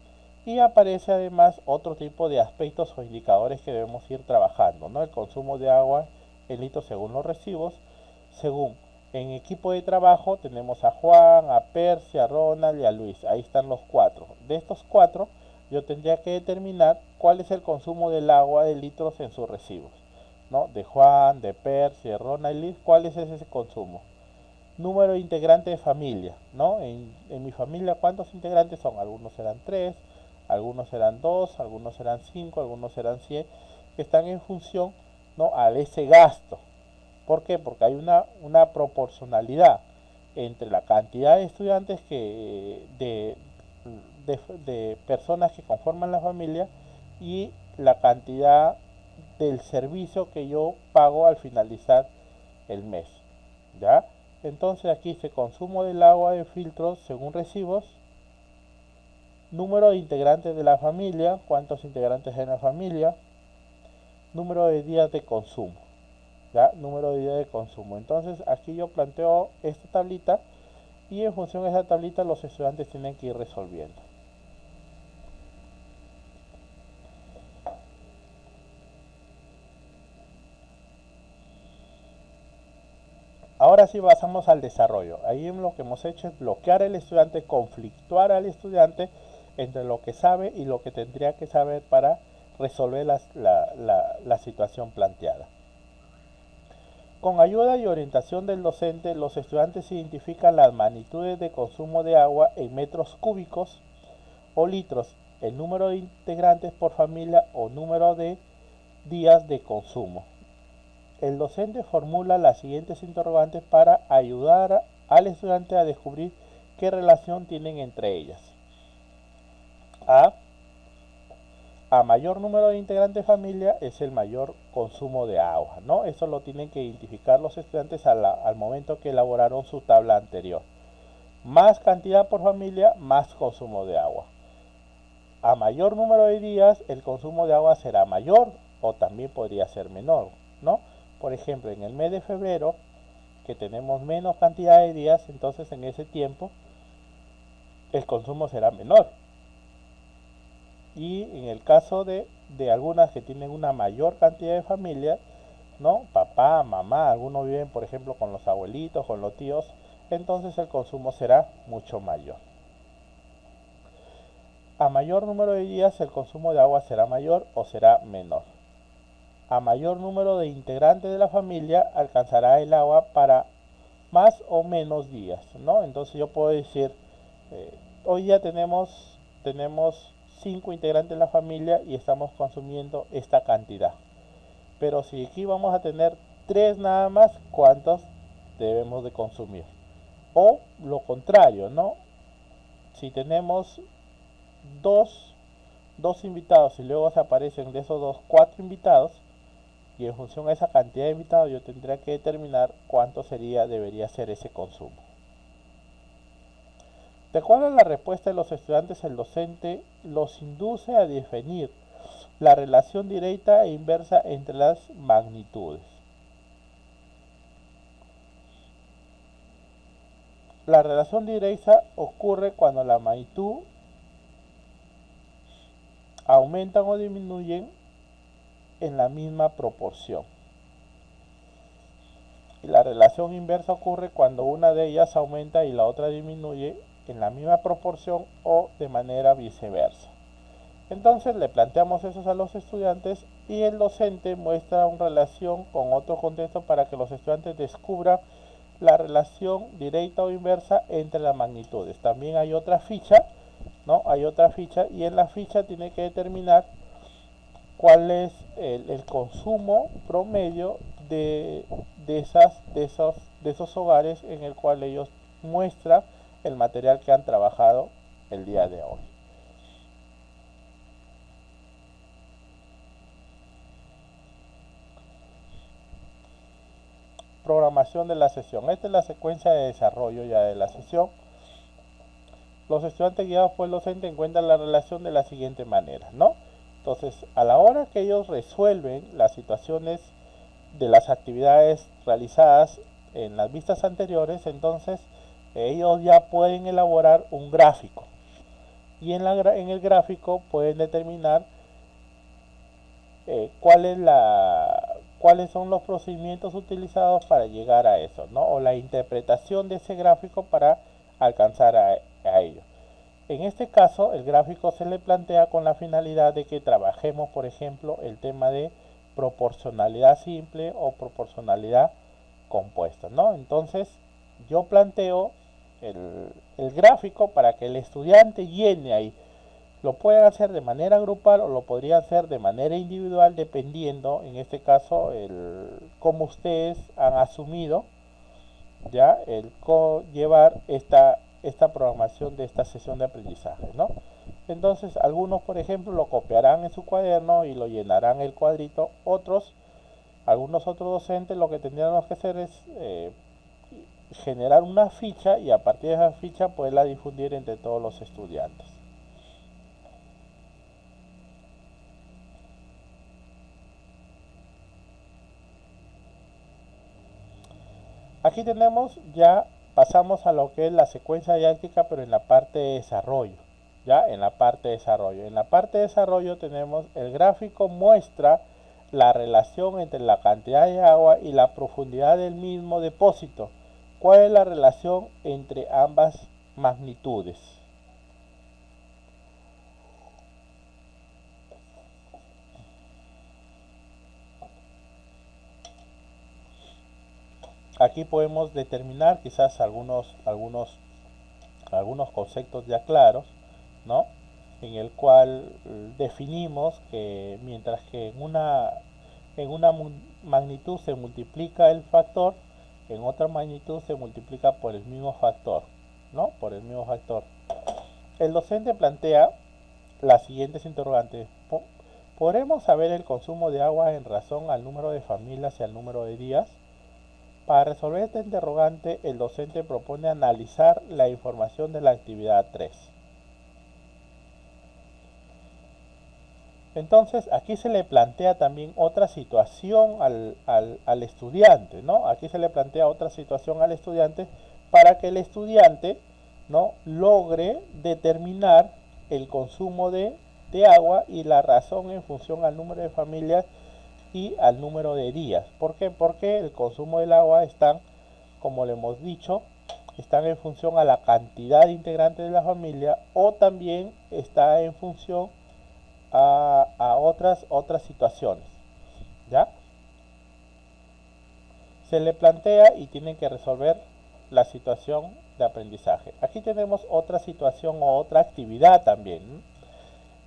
Speaker 1: y aparece además otro tipo de aspectos o indicadores que debemos ir trabajando, ¿no? El consumo de agua en litros según los recibos. En equipo de trabajo tenemos a Juan, a Percy, a Ronald y a Luis. Ahí están los 4. De estos 4 yo tendría que determinar cuál es el consumo del agua de litros en sus recibos, ¿no? De Juan, de Percy, de Ronald y Liz, ¿cuál es ese consumo? Número de integrantes de familia, ¿no? En mi familia, ¿cuántos integrantes son? Algunos serán 3, algunos serán 2, algunos serán 5, algunos serán 100, que están en función, ¿no? A ese gasto. ¿Por qué? Porque hay una proporcionalidad entre la cantidad de estudiantes de personas que conforman la familia y la cantidad del servicio que yo pago al finalizar el mes. ¿Ya? Entonces aquí dice consumo del agua de filtros según recibos, número de integrantes de la familia, cuántos integrantes hay en la familia, número de días de consumo. ¿Ya? Número de días de consumo. Entonces aquí yo planteo esta tablita y en función de esa tablita los estudiantes tienen que ir resolviendo. Ahora sí pasamos al desarrollo. Ahí lo que hemos hecho es bloquear al estudiante, conflictuar al estudiante entre lo que sabe y lo que tendría que saber para resolver la situación planteada. Con ayuda y orientación del docente, los estudiantes identifican las magnitudes de consumo de agua en metros cúbicos o litros, el número de integrantes por familia o número de días de consumo. El docente formula las siguientes interrogantes para ayudar al estudiante a descubrir qué relación tienen entre ellas. A mayor número de integrantes de familia es el mayor consumo de agua, ¿no? Eso lo tienen que identificar los estudiantes al momento que elaboraron su tabla anterior. Más cantidad por familia, más consumo de agua. A mayor número de días, el consumo de agua será mayor o también podría ser menor, ¿no? Por ejemplo, en el mes de febrero, que tenemos menos cantidad de días, entonces en ese tiempo el consumo será menor. Y en el caso de algunas que tienen una mayor cantidad de familias, ¿no? Papá, mamá, algunos viven por ejemplo con los abuelitos, con los tíos, entonces el consumo será mucho mayor. A mayor número de días el consumo de agua será mayor o será menor. A mayor número de integrantes de la familia alcanzará el agua para más o menos días, ¿no? Entonces yo puedo decir, hoy día tenemos 5 integrantes de la familia y estamos consumiendo esta cantidad. Pero si aquí vamos a tener 3 nada más, ¿cuántos debemos de consumir? O lo contrario, ¿no? Si tenemos dos invitados y luego se aparecen de esos 2 4 invitados, y en función a esa cantidad de invitados yo tendría que determinar cuánto debería ser ese consumo. De acuerdo a la respuesta de los estudiantes, el docente los induce a definir la relación directa e inversa entre las magnitudes. La relación directa ocurre cuando la magnitud aumentan o disminuyen en la misma proporción. Y la relación inversa ocurre cuando una de ellas aumenta y la otra disminuye en la misma proporción o de manera viceversa. Entonces le planteamos eso a los estudiantes y el docente muestra una relación con otro contexto para que los estudiantes descubran la relación directa o inversa entre las magnitudes. También hay otra ficha, ¿no? Hay otra ficha y en la ficha tiene que determinar cuál es el consumo promedio de esos hogares en el cual ellos muestran el material que han trabajado el día de hoy. Programación de la sesión. Esta es la secuencia de desarrollo ya de la sesión. Los estudiantes guiados por el docente encuentran la relación de la siguiente manera, ¿no? Entonces, a la hora que ellos resuelven las situaciones de las actividades realizadas en las vistas anteriores, entonces ellos ya pueden elaborar un gráfico. Y en el gráfico pueden determinar cuáles son los procedimientos utilizados para llegar a eso, ¿no? O la interpretación de ese gráfico para alcanzar a ello. En este caso, el gráfico se le plantea con la finalidad de que trabajemos, por ejemplo, el tema de proporcionalidad simple o proporcionalidad compuesta, ¿no? Entonces yo planteo el gráfico para que el estudiante llene ahí. Lo pueden hacer de manera grupal o lo podrían hacer de manera individual dependiendo, en este caso, cómo ustedes han asumido ya el llevar esta programación de esta sesión de aprendizaje, ¿no? Entonces algunos, por ejemplo, lo copiarán en su cuaderno y lo llenarán el cuadrito. Algunos otros docentes lo que tendríamos que hacer es generar una ficha y a partir de esa ficha poderla difundir entre todos los estudiantes. Aquí tenemos ya, pasamos a lo que es la secuencia didáctica, pero en la parte de desarrollo. Ya en la parte de desarrollo. En la parte de desarrollo tenemos el gráfico muestra la relación entre la cantidad de agua y la profundidad del mismo depósito. ¿Cuál es la relación entre ambas magnitudes? Aquí podemos determinar quizás algunos conceptos ya claros, ¿no? En el cual definimos que mientras que en una magnitud se multiplica el factor, en otra magnitud se multiplica por el mismo factor, ¿no? Por el mismo factor. El docente plantea las siguientes interrogantes. ¿Podremos saber el consumo de agua en razón al número de familias y al número de días? Para resolver este interrogante, el docente propone analizar la información de la actividad 3. Entonces, aquí se le plantea también otra situación al estudiante, ¿no? Aquí se le plantea otra situación al estudiante para que el estudiante, ¿no?, logre determinar el consumo de agua y la razón en función al número de familias y al número de días. ¿Por qué? Porque el consumo del agua están, como le hemos dicho, están en función a la cantidad de integrantes de la familia o también está en función a otras situaciones. ¿Ya? Se le plantea y tienen que resolver la situación de aprendizaje. Aquí tenemos otra situación o otra actividad también.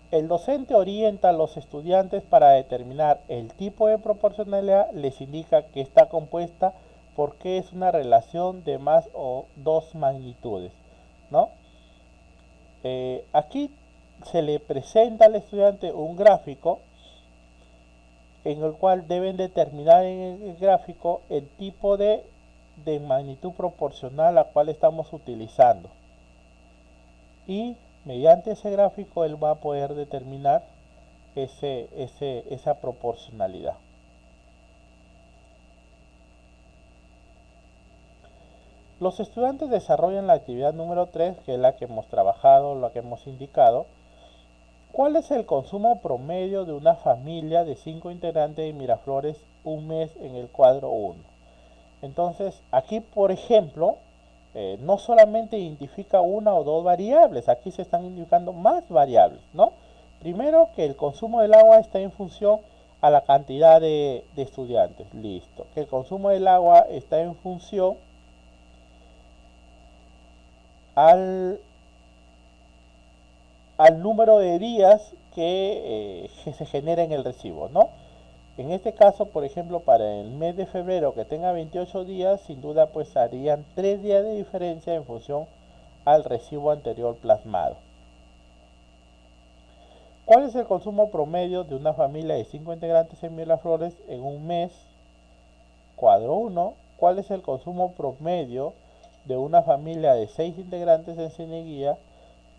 Speaker 1: El docente orienta a los estudiantes para determinar el tipo de proporcionalidad, les indica que está compuesta porque es una relación de más o dos magnitudes, ¿no? Aquí se le presenta al estudiante un gráfico en el cual deben determinar en el gráfico el tipo de magnitud proporcional a la cual estamos utilizando. Y mediante ese gráfico él va a poder determinar esa proporcionalidad. Los estudiantes desarrollan la actividad número 3, que es la que hemos trabajado, la que hemos indicado. ¿Cuál es el consumo promedio de una familia de 5 integrantes de Miraflores un mes en el cuadro 1? Entonces, aquí, por ejemplo, no solamente identifica una o dos variables, aquí se están indicando más variables, ¿no? Primero, que el consumo del agua está en función a la cantidad de estudiantes, listo. Que el consumo del agua está en función al número de días que se genera en el recibo, ¿no? En este caso, por ejemplo, para el mes de febrero que tenga 28 días, sin duda pues harían 3 días de diferencia en función al recibo anterior plasmado. ¿Cuál es el consumo promedio de una familia de 5 integrantes en Miraflores en un mes? Cuadro 1. ¿Cuál es el consumo promedio de una familia de 6 integrantes en Cieneguilla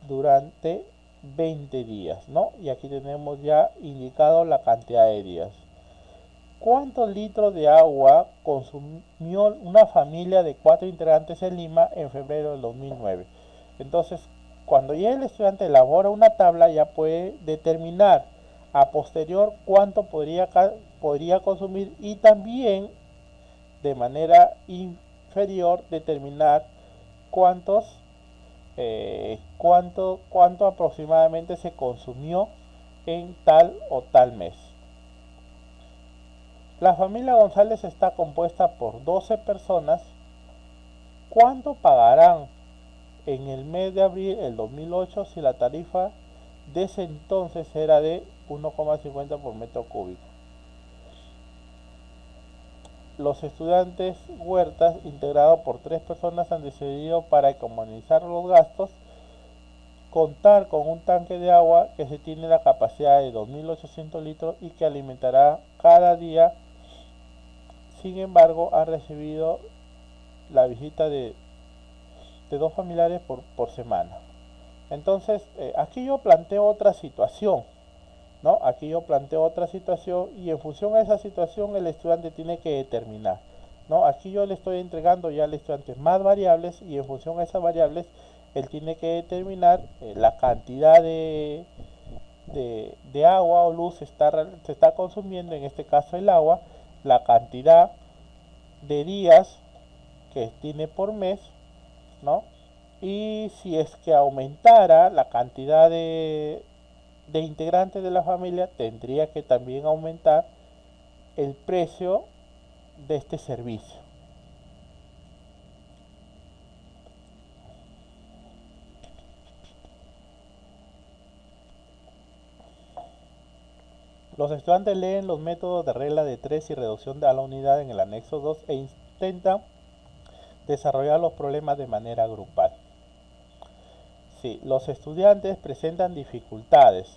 Speaker 1: durante 20 días, ¿no? Y aquí tenemos ya indicado la cantidad de días. ¿Cuántos litros de agua consumió una familia de 4 integrantes en Lima en febrero del 2009? Entonces, cuando ya el estudiante elabora una tabla, ya puede determinar a posterior cuánto podría consumir y también de manera inferior determinar cuánto aproximadamente se consumió en tal o tal mes. La familia González está compuesta por 12 personas. ¿Cuánto pagarán en el mes de abril del 2008 si la tarifa de ese entonces era de 1,50 por metro cúbico? Los estudiantes Huertas, integrados por 3 personas, han decidido, para economizar los gastos, contar con un tanque de agua que se tiene la capacidad de 2.800 litros y que alimentará cada día. Sin embargo, ha recibido la visita de 2 familiares por semana. Entonces, aquí yo planteo otra situación, ¿no? Aquí yo planteo otra situación y en función a esa situación el estudiante tiene que determinar, ¿no? Aquí yo le estoy entregando ya al estudiante más variables y en función a esas variables él tiene que determinar la cantidad de agua o luz se está consumiendo, en este caso el agua, la cantidad de días que tiene por mes, ¿no? Y si es que aumentara la cantidad de integrantes de la familia, tendría que también aumentar el precio de este servicio. Los estudiantes leen los métodos de regla de 3 y reducción a la unidad en el anexo 2 e intentan desarrollar los problemas de manera grupal. Sí, los estudiantes presentan dificultades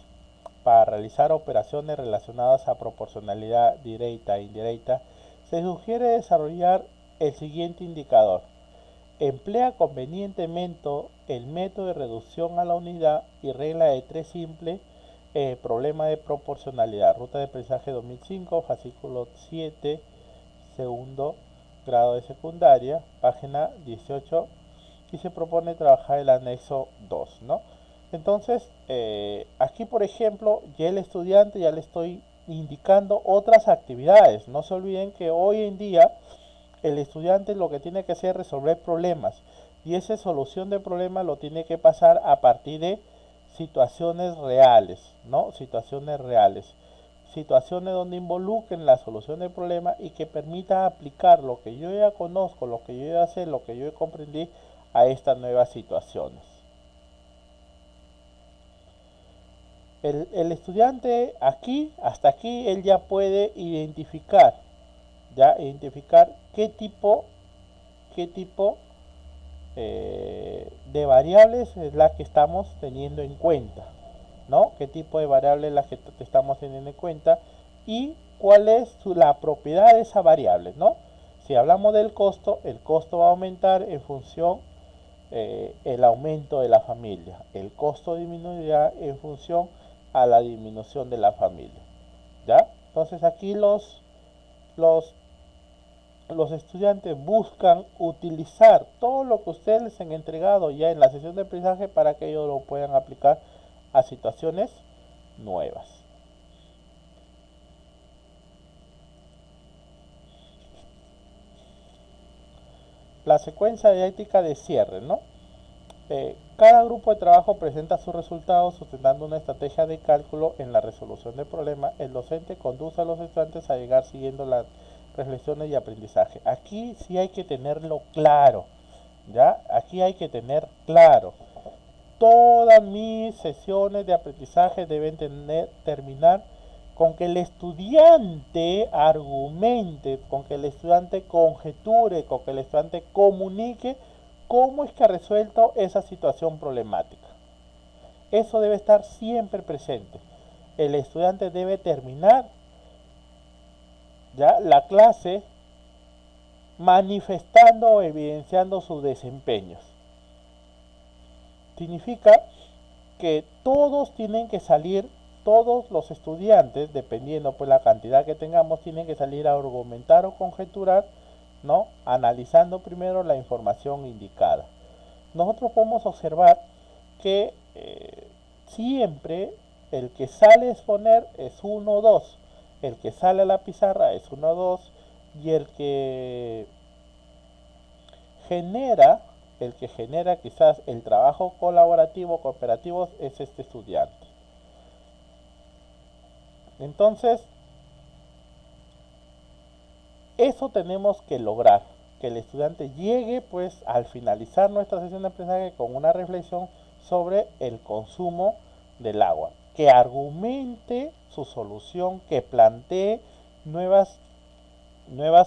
Speaker 1: para realizar operaciones relacionadas a proporcionalidad directa e indirecta. Se sugiere desarrollar el siguiente indicador. Emplea convenientemente el método de reducción a la unidad y regla de 3 simple, problema de proporcionalidad. Ruta de aprendizaje 2005, fascículo 7, segundo grado de secundaria, página 18, y se propone trabajar el anexo 2, ¿no? Entonces, aquí por ejemplo, ya el estudiante ya le estoy indicando otras actividades. No se olviden que hoy en día el estudiante lo que tiene que hacer es resolver problemas y esa solución de problemas lo tiene que pasar a partir de situaciones reales, ¿no? Situaciones reales. Situaciones donde involucren la solución del problema y que permita aplicar lo que yo ya conozco, lo que yo ya sé, lo que yo ya comprendí a estas nuevas situaciones. El estudiante aquí, hasta aquí, él ya puede identificar qué tipo de variables es la que estamos teniendo en cuenta, ¿no? Qué tipo de variable es la que estamos teniendo en cuenta y cuál es la propiedad de esa variable, ¿no? Si hablamos del costo, el costo va a aumentar en función el aumento de la familia. El costo disminuirá en función a la disminución de la familia, ¿ya? Entonces aquí los los estudiantes buscan utilizar todo lo que ustedes les han entregado ya en la sesión de aprendizaje para que ellos lo puedan aplicar a situaciones nuevas. La secuencia didáctica de cierre, ¿no? Cada grupo de trabajo presenta sus resultados sustentando una estrategia de cálculo en la resolución del problema. El docente conduce a los estudiantes a llegar siguiendo las reflexiones y aprendizaje. Aquí sí hay que tenerlo claro, ¿ya? Aquí hay que tener claro. Todas mis sesiones de aprendizaje deben terminar con que el estudiante argumente, con que el estudiante conjeture, con que el estudiante comunique cómo es que ha resuelto esa situación problemática. Eso debe estar siempre presente. El estudiante debe terminar ya la clase manifestando o evidenciando sus desempeños. Significa que todos tienen que salir, todos los estudiantes, dependiendo pues la cantidad que tengamos, tienen que salir a argumentar o conjeturar, ¿no? Analizando primero la información indicada. Nosotros podemos observar que siempre el que sale a exponer es 1 o 2, el que sale a la pizarra es 1 o 2 y genera el que genera quizás el trabajo colaborativo, cooperativo, es este estudiante. Entonces, eso tenemos que lograr, que el estudiante llegue pues al finalizar nuestra sesión de aprendizaje con una reflexión sobre el consumo del agua, que argumente su solución, que plantee nuevas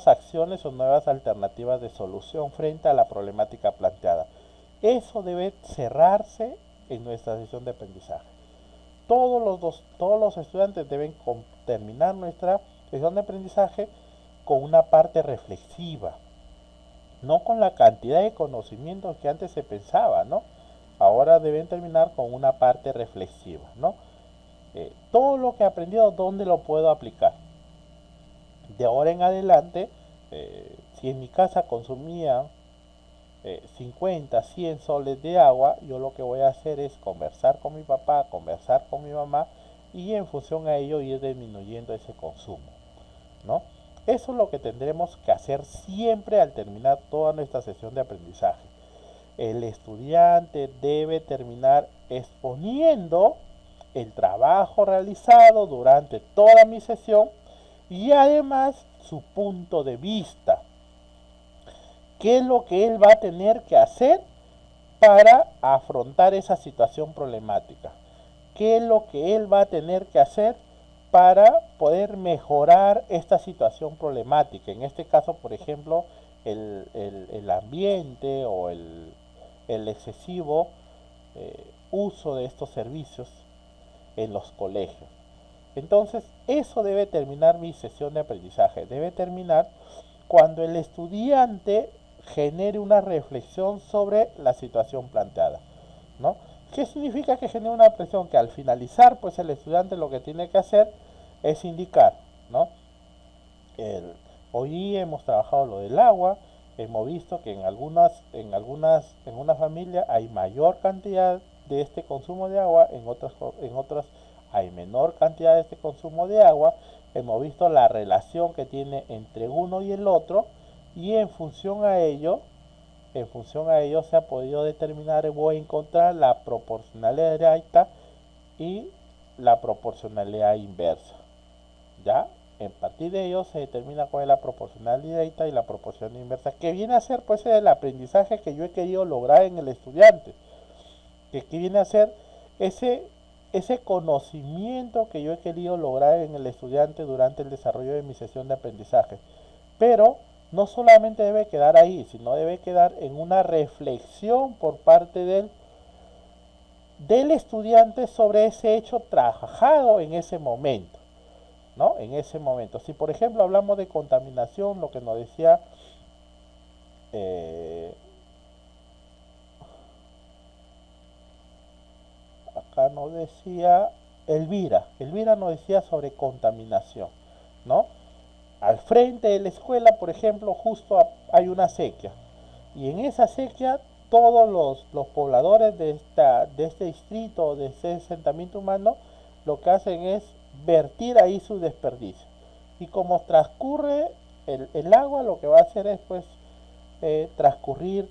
Speaker 1: acciones o nuevas alternativas de solución frente a la problemática planteada. Eso debe cerrarse en nuestra sesión de aprendizaje. Todos los estudiantes deben terminar nuestra sesión de aprendizaje con una parte reflexiva, no con la cantidad de conocimientos que antes se pensaba, ¿no? Ahora deben terminar con una parte reflexiva, ¿no? Todo lo que he aprendido, ¿dónde lo puedo aplicar? De ahora en adelante, si en mi casa consumía 50, 100 soles de agua, yo lo que voy a hacer es conversar con mi papá, conversar con mi mamá y en función a ello ir disminuyendo ese consumo, ¿no? Eso es lo que tendremos que hacer siempre al terminar toda nuestra sesión de aprendizaje. El estudiante debe terminar exponiendo el trabajo realizado durante toda mi sesión y además su punto de vista. ¿Qué es lo que él va a tener que hacer para afrontar esa situación problemática? ¿Qué es lo que él va a tener que hacer para poder mejorar esta situación problemática? En este caso, por ejemplo, el ambiente o el excesivo uso de estos servicios en los colegios. Entonces, eso debe terminar mi sesión de aprendizaje. Debe terminar cuando el estudiante genere una reflexión sobre la situación planteada, ¿no? ¿Qué significa que genere una reflexión? Que al finalizar, pues el estudiante lo que tiene que hacer es indicar, ¿no? Hoy hemos trabajado lo del agua, hemos visto que en una familia hay mayor cantidad de este consumo de agua, en otras hay menor cantidad de este consumo de agua, hemos visto la relación que tiene entre uno y el otro, y en función a ello se ha podido determinar o encontrar la proporcionalidad directa y la proporcionalidad inversa. ¿Ya? En partir de ello se determina cuál es la proporcionalidad directa y la proporcionalidad inversa, que viene a ser pues el aprendizaje que yo he querido lograr en el estudiante, que viene a ser ese conocimiento que yo he querido lograr en el estudiante durante el desarrollo de mi sesión de aprendizaje. Pero no solamente debe quedar ahí, sino debe quedar en una reflexión por parte del estudiante sobre ese hecho trabajado en ese momento, ¿no? En ese momento. Si por ejemplo hablamos de contaminación, lo que nos decía acá nos decía Elvira nos decía sobre contaminación, ¿no? Al frente de la escuela, por ejemplo, justo hay una sequía. Y en esa sequía, todos los pobladores de este distrito, de este asentamiento humano, lo que hacen es vertir ahí su desperdicio. Y como transcurre el agua, lo que va a hacer es pues transcurrir.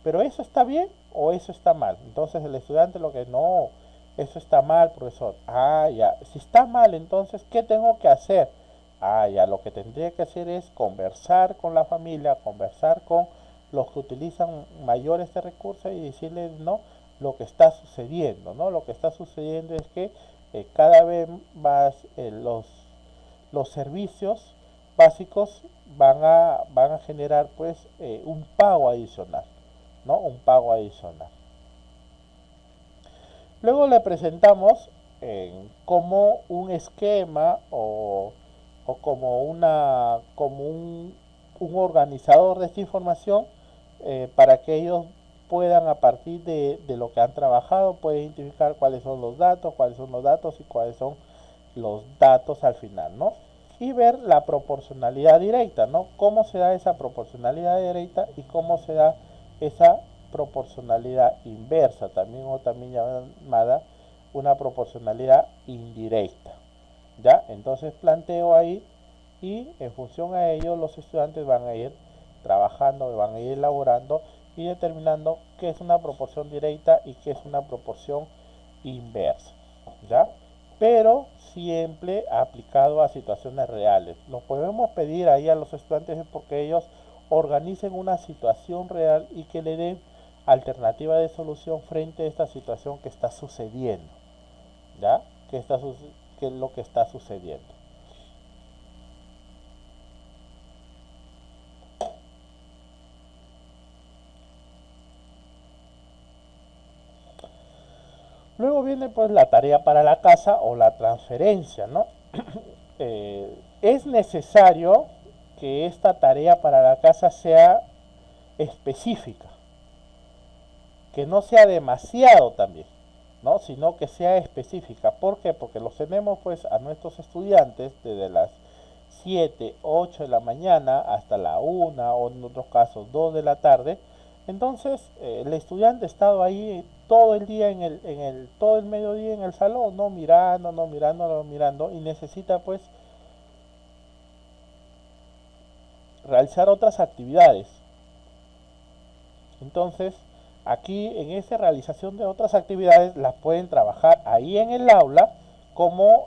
Speaker 1: Pero ¿eso está bien o eso está mal? Entonces el estudiante lo que no, eso está mal, profesor. Ah, ya. Si está mal, entonces, ¿qué tengo que hacer? Ah, ya, lo que tendría que hacer es conversar con la familia, conversar con los que utilizan mayor este recurso y decirles, ¿no? Lo que está sucediendo, ¿no? Lo que está sucediendo es que cada vez más los servicios básicos van a generar pues un pago adicional, ¿no? Un pago adicional. Luego le presentamos como un esquema o como un organizador de esta información para que ellos puedan a partir de lo que han trabajado, pueden identificar cuáles son los datos y cuáles son los datos al final, ¿no? Y ver la proporcionalidad directa, ¿no? Cómo se da esa proporcionalidad directa y cómo se da esa proporcionalidad inversa, también llamada una proporcionalidad indirecta. ¿Ya? Entonces planteo ahí y en función a ello los estudiantes van a ir trabajando, van a ir elaborando y determinando qué es una proporción directa y qué es una proporción inversa. ¿Ya? pero siempre aplicado a situaciones reales. Lo podemos pedir ahí a los estudiantes porque ellos organicen una situación real y que le den alternativa de solución frente a esta situación que está sucediendo, ¿ya? ¿Qué es lo que está sucediendo? Luego viene pues la tarea para la casa o la transferencia, ¿no? Es necesario que esta tarea para la casa sea específica, que no sea demasiado también, ¿no? Sino que sea específica. ¿Por qué? Porque los tenemos pues a nuestros estudiantes desde las 7, 8 de la mañana hasta la 1 o en otros casos 2 de la tarde. Entonces el estudiante ha estado ahí todo el día todo el mediodía en el salón, no mirando, no mirando, no mirando, y necesita pues realizar otras actividades. Entonces, aquí en esa realización de otras actividades las pueden trabajar ahí en el aula como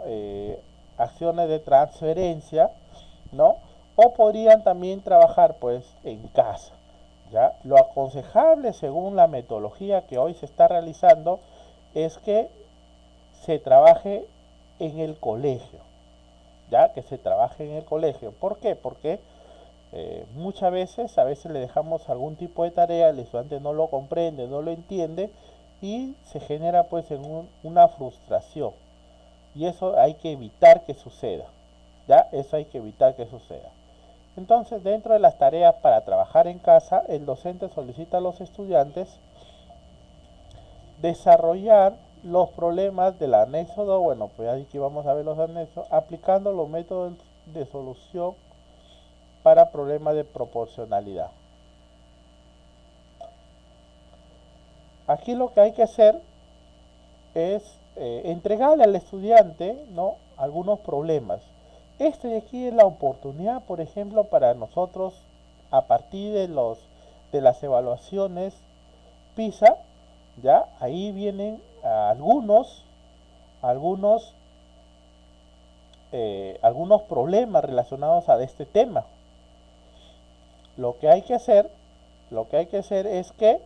Speaker 1: acciones de transferencia, ¿no? O podrían también trabajar pues en casa, ¿ya? Lo aconsejable según la metodología que hoy se está realizando es que se trabaje en el colegio, ¿ya? Que se trabaje en el colegio. ¿Por qué? Porque muchas veces, a veces le dejamos algún tipo de tarea, el estudiante no lo comprende, no lo entiende y se genera pues una frustración. Y eso hay que evitar que suceda, ¿ya? Eso hay que evitar que suceda. Entonces, dentro de las tareas para trabajar en casa, el docente solicita a los estudiantes desarrollar los problemas del anexo 2, bueno, pues aquí vamos a ver los anexos, aplicando los métodos de solución para problemas de proporcionalidad. Aquí lo que hay que hacer es entregarle al estudiante, ¿no?, algunos problemas. Este de aquí es la oportunidad, por ejemplo, para nosotros, a partir de las evaluaciones PISA, ya ahí vienen algunos algunos problemas relacionados a este tema. Lo que hay que hacer, es que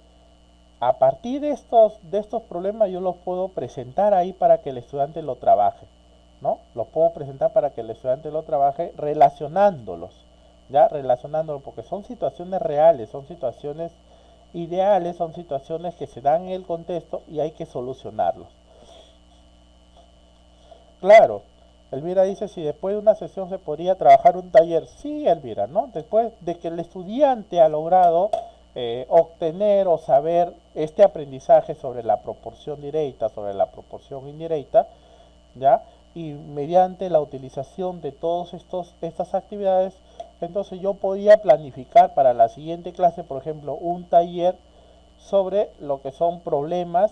Speaker 1: a partir de estos problemas yo los puedo presentar ahí para que el estudiante lo trabaje, ¿no? Los puedo presentar para que el estudiante lo trabaje relacionándolos, ¿ya? Relacionándolos, porque son situaciones reales, son situaciones ideales, son situaciones que se dan en el contexto y hay que solucionarlos. Claro, Elvira dice si después de una sesión se podría trabajar un taller. Sí, Elvira, ¿no? Después de que el estudiante ha logrado obtener o saber este aprendizaje sobre la proporción directa, sobre la proporción indirecta, ¿ya? Y mediante la utilización de todas estas actividades, entonces yo podía planificar para la siguiente clase, por ejemplo, un taller sobre lo que son problemas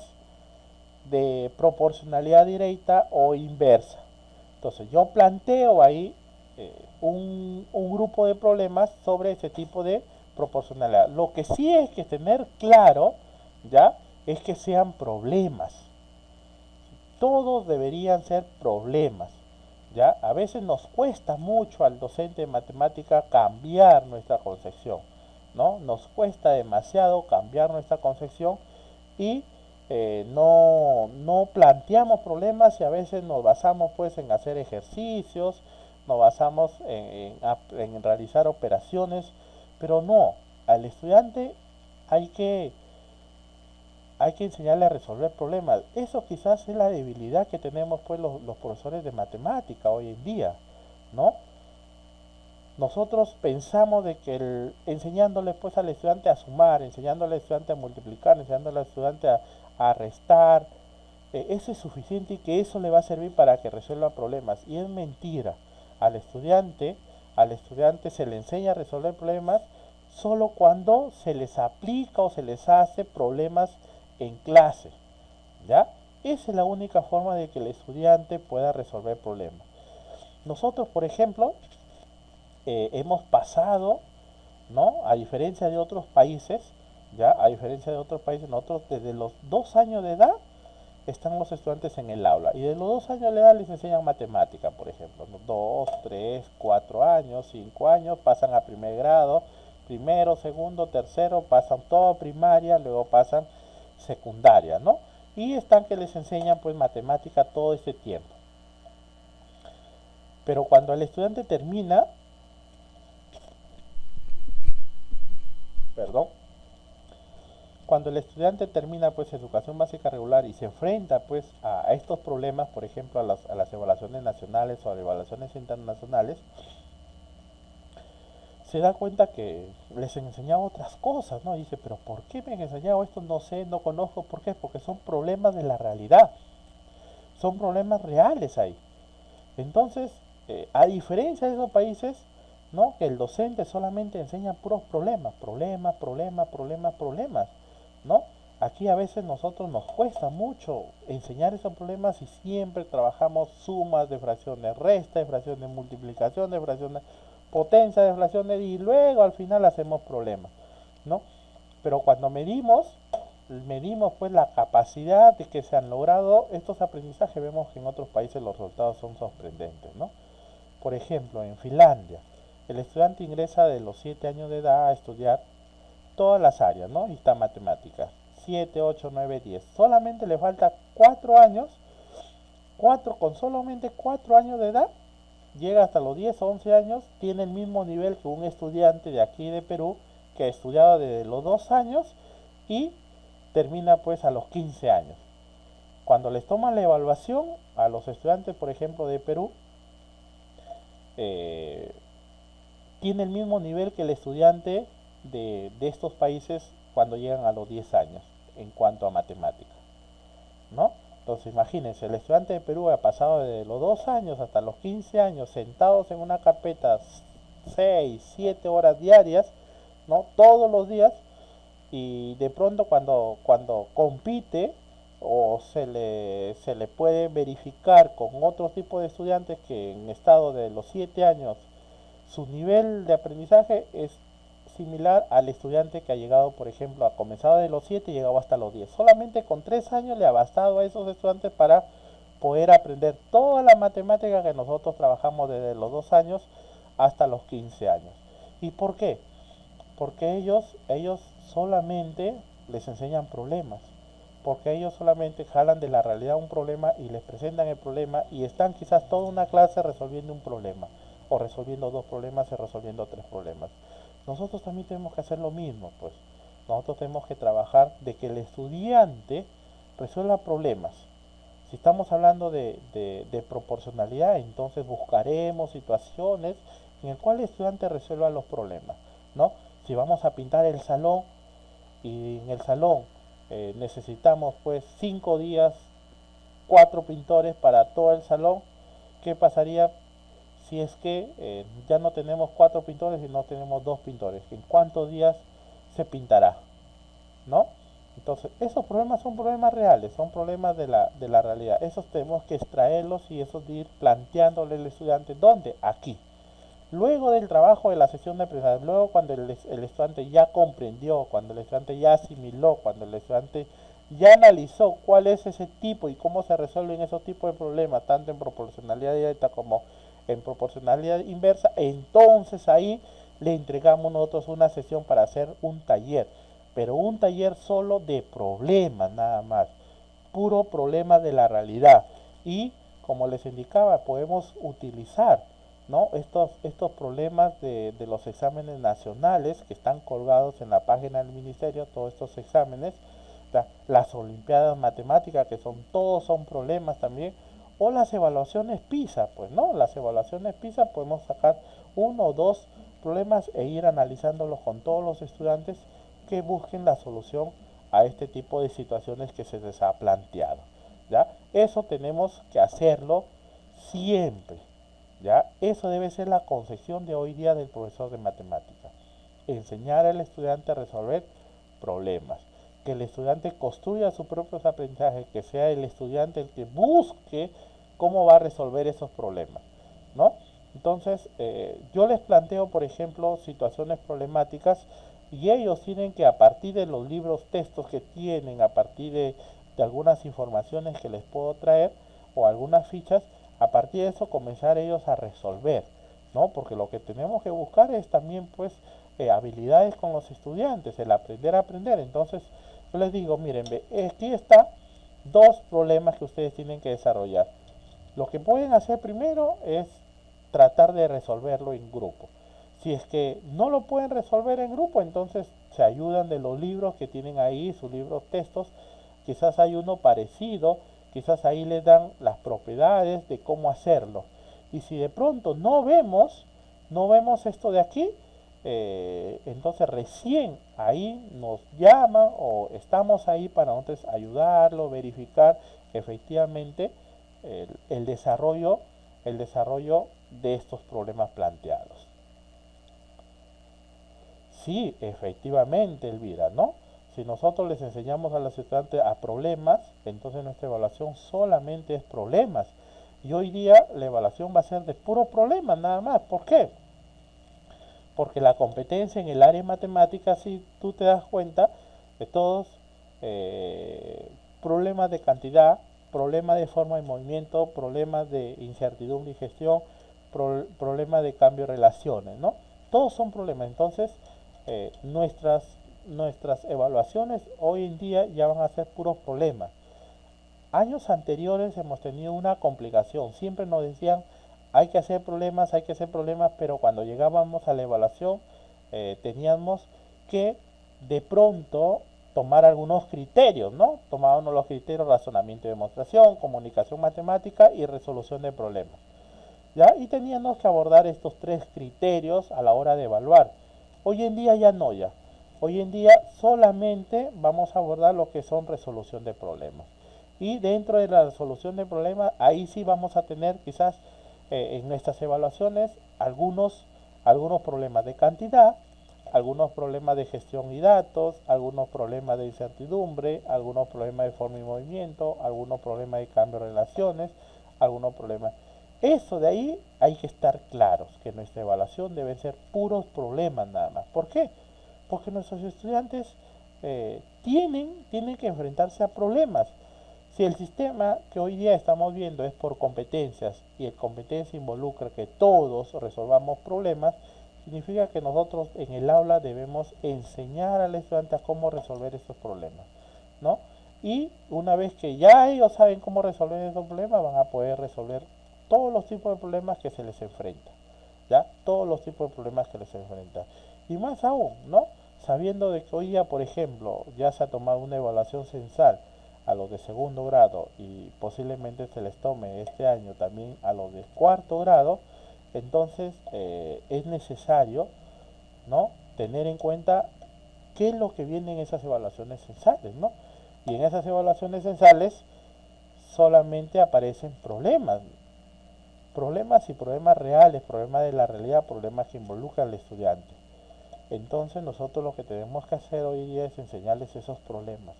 Speaker 1: de proporcionalidad directa o inversa. Entonces yo planteo ahí un grupo de problemas sobre ese tipo de proporcionalidad. Lo que sí es que tener claro, ¿ya?, es que sean problemas. Todos deberían ser problemas, ¿ya? A veces nos cuesta mucho al docente de matemática cambiar nuestra concepción, ¿no? Nos cuesta demasiado cambiar nuestra concepción y no planteamos problemas y a veces nos basamos pues en hacer ejercicios, nos basamos en realizar operaciones, pero no, al estudiante hay que, hay que enseñarle a resolver problemas. Eso quizás es la debilidad que tenemos pues los profesores de matemática hoy en día, ¿no? Nosotros pensamos de que enseñándole pues al estudiante a sumar, enseñándole al estudiante a multiplicar, enseñándole al estudiante a restar, eso es suficiente y que eso le va a servir para que resuelva problemas. Y es mentira. Al estudiante, al estudiante se le enseña a resolver problemas solo cuando se les aplica o se les hace problemas en clase, ¿ya? Esa es la única forma de que el estudiante pueda resolver problemas. Nosotros, por ejemplo, hemos pasado, ¿no? A diferencia de otros países, ya, a diferencia de otros países, nosotros desde los 2 años de edad están los estudiantes en el aula y de los 2 años de edad les enseñan matemática, por ejemplo, ¿no? 2, 3, 4 años, 5 años, pasan a primer grado, primero, segundo, tercero, pasan todo primaria, luego pasan secundaria, ¿no? Y están que les enseñan pues matemática todo este tiempo. Pero cuando el estudiante termina, perdón, cuando el estudiante termina pues educación básica regular y se enfrenta pues a estos problemas, por ejemplo a las evaluaciones nacionales o a las evaluaciones internacionales, se da cuenta que les enseñaba otras cosas, ¿no? Dice, pero ¿por qué me han enseñado esto? No sé, no conozco, ¿por qué? Porque son problemas de la realidad, son problemas reales ahí. Entonces, a diferencia de esos países, ¿no? Que el docente solamente enseña puros problemas, problemas, problemas, problemas, problemas, ¿no? Aquí a veces nosotros nos cuesta mucho enseñar esos problemas y siempre trabajamos sumas de fracciones, resta de fracciones, multiplicación de fracciones, potencia de fracciones y luego al final hacemos problemas, ¿no? Pero cuando medimos pues la capacidad de que se han logrado estos aprendizajes, vemos que en otros países los resultados son sorprendentes, ¿no? Por ejemplo, en Finlandia, el estudiante ingresa de los 7 años de edad a estudiar todas las áreas, ¿no? Y está matemáticas, 7, 8, 9, 10. Solamente le falta 4 años, con solamente 4 años de edad, llega hasta los 10 o 11 años, tiene el mismo nivel que un estudiante de aquí de Perú, que ha estudiado desde los 2 años y termina pues a los 15 años. Cuando les toman la evaluación a los estudiantes, por ejemplo, de Perú, eh, tiene el mismo nivel que el estudiante de estos países cuando llegan a los 10 años en cuanto a matemática, ¿no? Entonces imagínense, el estudiante de Perú ha pasado desde los 2 años hasta los 15 años sentados en una carpeta 6, 7 horas diarias, ¿no? Todos los días, y de pronto cuando compite o se le puede verificar con otro tipo de estudiantes que en estado de los 7 años su nivel de aprendizaje es similar al estudiante que ha llegado, por ejemplo, ha comenzado de los 7 y llegado hasta los 10. Solamente con 3 años le ha bastado a esos estudiantes para poder aprender toda la matemática que nosotros trabajamos desde los 2 años hasta los 15 años. ¿Y por qué? Porque ellos solamente les enseñan problemas, porque ellos solamente jalan de la realidad un problema y les presentan el problema y están quizás toda una clase resolviendo un problema, o resolviendo 2 problemas y resolviendo 3 problemas. Nosotros también tenemos que hacer lo mismo, pues. Nosotros tenemos que trabajar de que el estudiante resuelva problemas. Si estamos hablando de proporcionalidad, entonces buscaremos situaciones en las cuales el estudiante resuelva los problemas, ¿no? Si vamos a pintar el salón y en el salón necesitamos pues 5 días, 4 pintores para todo el salón, ¿qué pasaría si es que ya no tenemos 4 pintores y no tenemos 2 pintores? ¿En cuántos días se pintará? ¿No? Entonces, esos problemas son problemas reales, son problemas de la realidad. Esos tenemos que extraerlos y esos de ir planteándole al estudiante, ¿dónde? Aquí. Luego del trabajo de la sesión de aprendizaje, luego cuando el estudiante ya comprendió, cuando el estudiante ya asimiló, cuando el estudiante ya analizó cuál es ese tipo y cómo se resuelven esos tipos de problemas, tanto en proporcionalidad directa como en proporcionalidad inversa, entonces ahí le entregamos nosotros una sesión para hacer un taller, pero un taller solo de problemas nada más, puro problema de la realidad. Y como les indicaba, podemos utilizar, ¿no? Estos problemas de los exámenes nacionales que están colgados en la página del ministerio, todos estos exámenes, las olimpiadas matemáticas que todos son problemas también, o las evaluaciones PISA, pues no, las evaluaciones PISA podemos sacar 1 o 2 problemas e ir analizándolos con todos los estudiantes que busquen la solución a este tipo de situaciones que se les ha planteado, ¿ya? Eso tenemos que hacerlo siempre, ¿ya? Eso debe ser la concepción de hoy día del profesor de matemáticas. Enseñar al estudiante a resolver problemas. Que el estudiante construya sus propios aprendizajes, que sea el estudiante el que busque cómo va a resolver esos problemas, ¿no? Entonces, yo les planteo, por ejemplo, situaciones problemáticas y ellos tienen que, a partir de los libros textos que tienen, a partir de algunas informaciones que les puedo traer o algunas fichas. A partir de eso comenzar ellos a resolver, ¿no? Porque lo que tenemos que buscar es también pues habilidades con los estudiantes, el aprender a aprender. Entonces yo les digo, miren, aquí está dos problemas que ustedes tienen que desarrollar. Lo que pueden hacer primero es tratar de resolverlo en grupo. Si es que no lo pueden resolver en grupo, entonces se ayudan de los libros que tienen ahí, sus libros textos. Quizás hay uno parecido, quizás ahí les dan las propiedades de cómo hacerlo. Y si de pronto no vemos esto de aquí, entonces recién ahí nos llaman o estamos ahí para nosotros ayudarlo, verificar efectivamente el desarrollo de estos problemas planteados. Sí, efectivamente, Elvira, ¿no? Si nosotros les enseñamos a los estudiantes a problemas, entonces nuestra evaluación solamente es problemas. Y hoy día la evaluación va a ser de puros problemas nada más. ¿Por qué? Porque la competencia en el área de matemáticas, si tú te das cuenta, de todos problemas de cantidad, problemas de forma de movimiento, problemas de incertidumbre y gestión, problemas de cambio de relaciones, ¿no? Todos son problemas. Entonces, nuestras evaluaciones hoy en día ya van a ser puros problemas. Años anteriores hemos tenido una complicación. Siempre nos decían, hay que hacer problemas, pero cuando llegábamos a la evaluación teníamos que de pronto tomar algunos criterios, ¿no? Tomábamos los criterios razonamiento y demostración, comunicación matemática y resolución de problemas. ¿Ya? Y teníamos que abordar estos tres criterios a la hora de evaluar. Hoy en día ya no, ya. Hoy en día solamente vamos a abordar lo que son resolución de problemas. Y dentro de la resolución de problemas, ahí sí vamos a tener quizás en nuestras evaluaciones algunos problemas de cantidad, algunos problemas de gestión y datos, algunos problemas de incertidumbre, algunos problemas de forma y movimiento, algunos problemas de cambio de relaciones, algunos problemas. Eso de ahí hay que estar claros, que nuestra evaluación debe ser puros problemas nada más. ¿Por qué? Porque nuestros estudiantes tienen que enfrentarse a problemas. Si el sistema que hoy día estamos viendo es por competencias y el competencia involucra que todos resolvamos problemas, significa que nosotros en el aula debemos enseñar al estudiante a cómo resolver esos problemas, ¿no? Y una vez que ya ellos saben cómo resolver esos problemas, van a poder resolver todos los tipos de problemas que se les enfrenta, ¿ya? Todos los tipos de problemas que les enfrenta. Y más aún, ¿no? Sabiendo de que hoy día, por ejemplo, ya se ha tomado una evaluación censal a los de segundo grado y posiblemente se les tome este año también a los de cuarto grado, entonces es necesario, ¿no?, tener en cuenta qué es lo que viene en esas evaluaciones censales, ¿no? Y en esas evaluaciones censales solamente aparecen problemas y problemas reales, problemas de la realidad, problemas que involucran al estudiante. Entonces nosotros lo que tenemos que hacer hoy día es enseñarles esos problemas.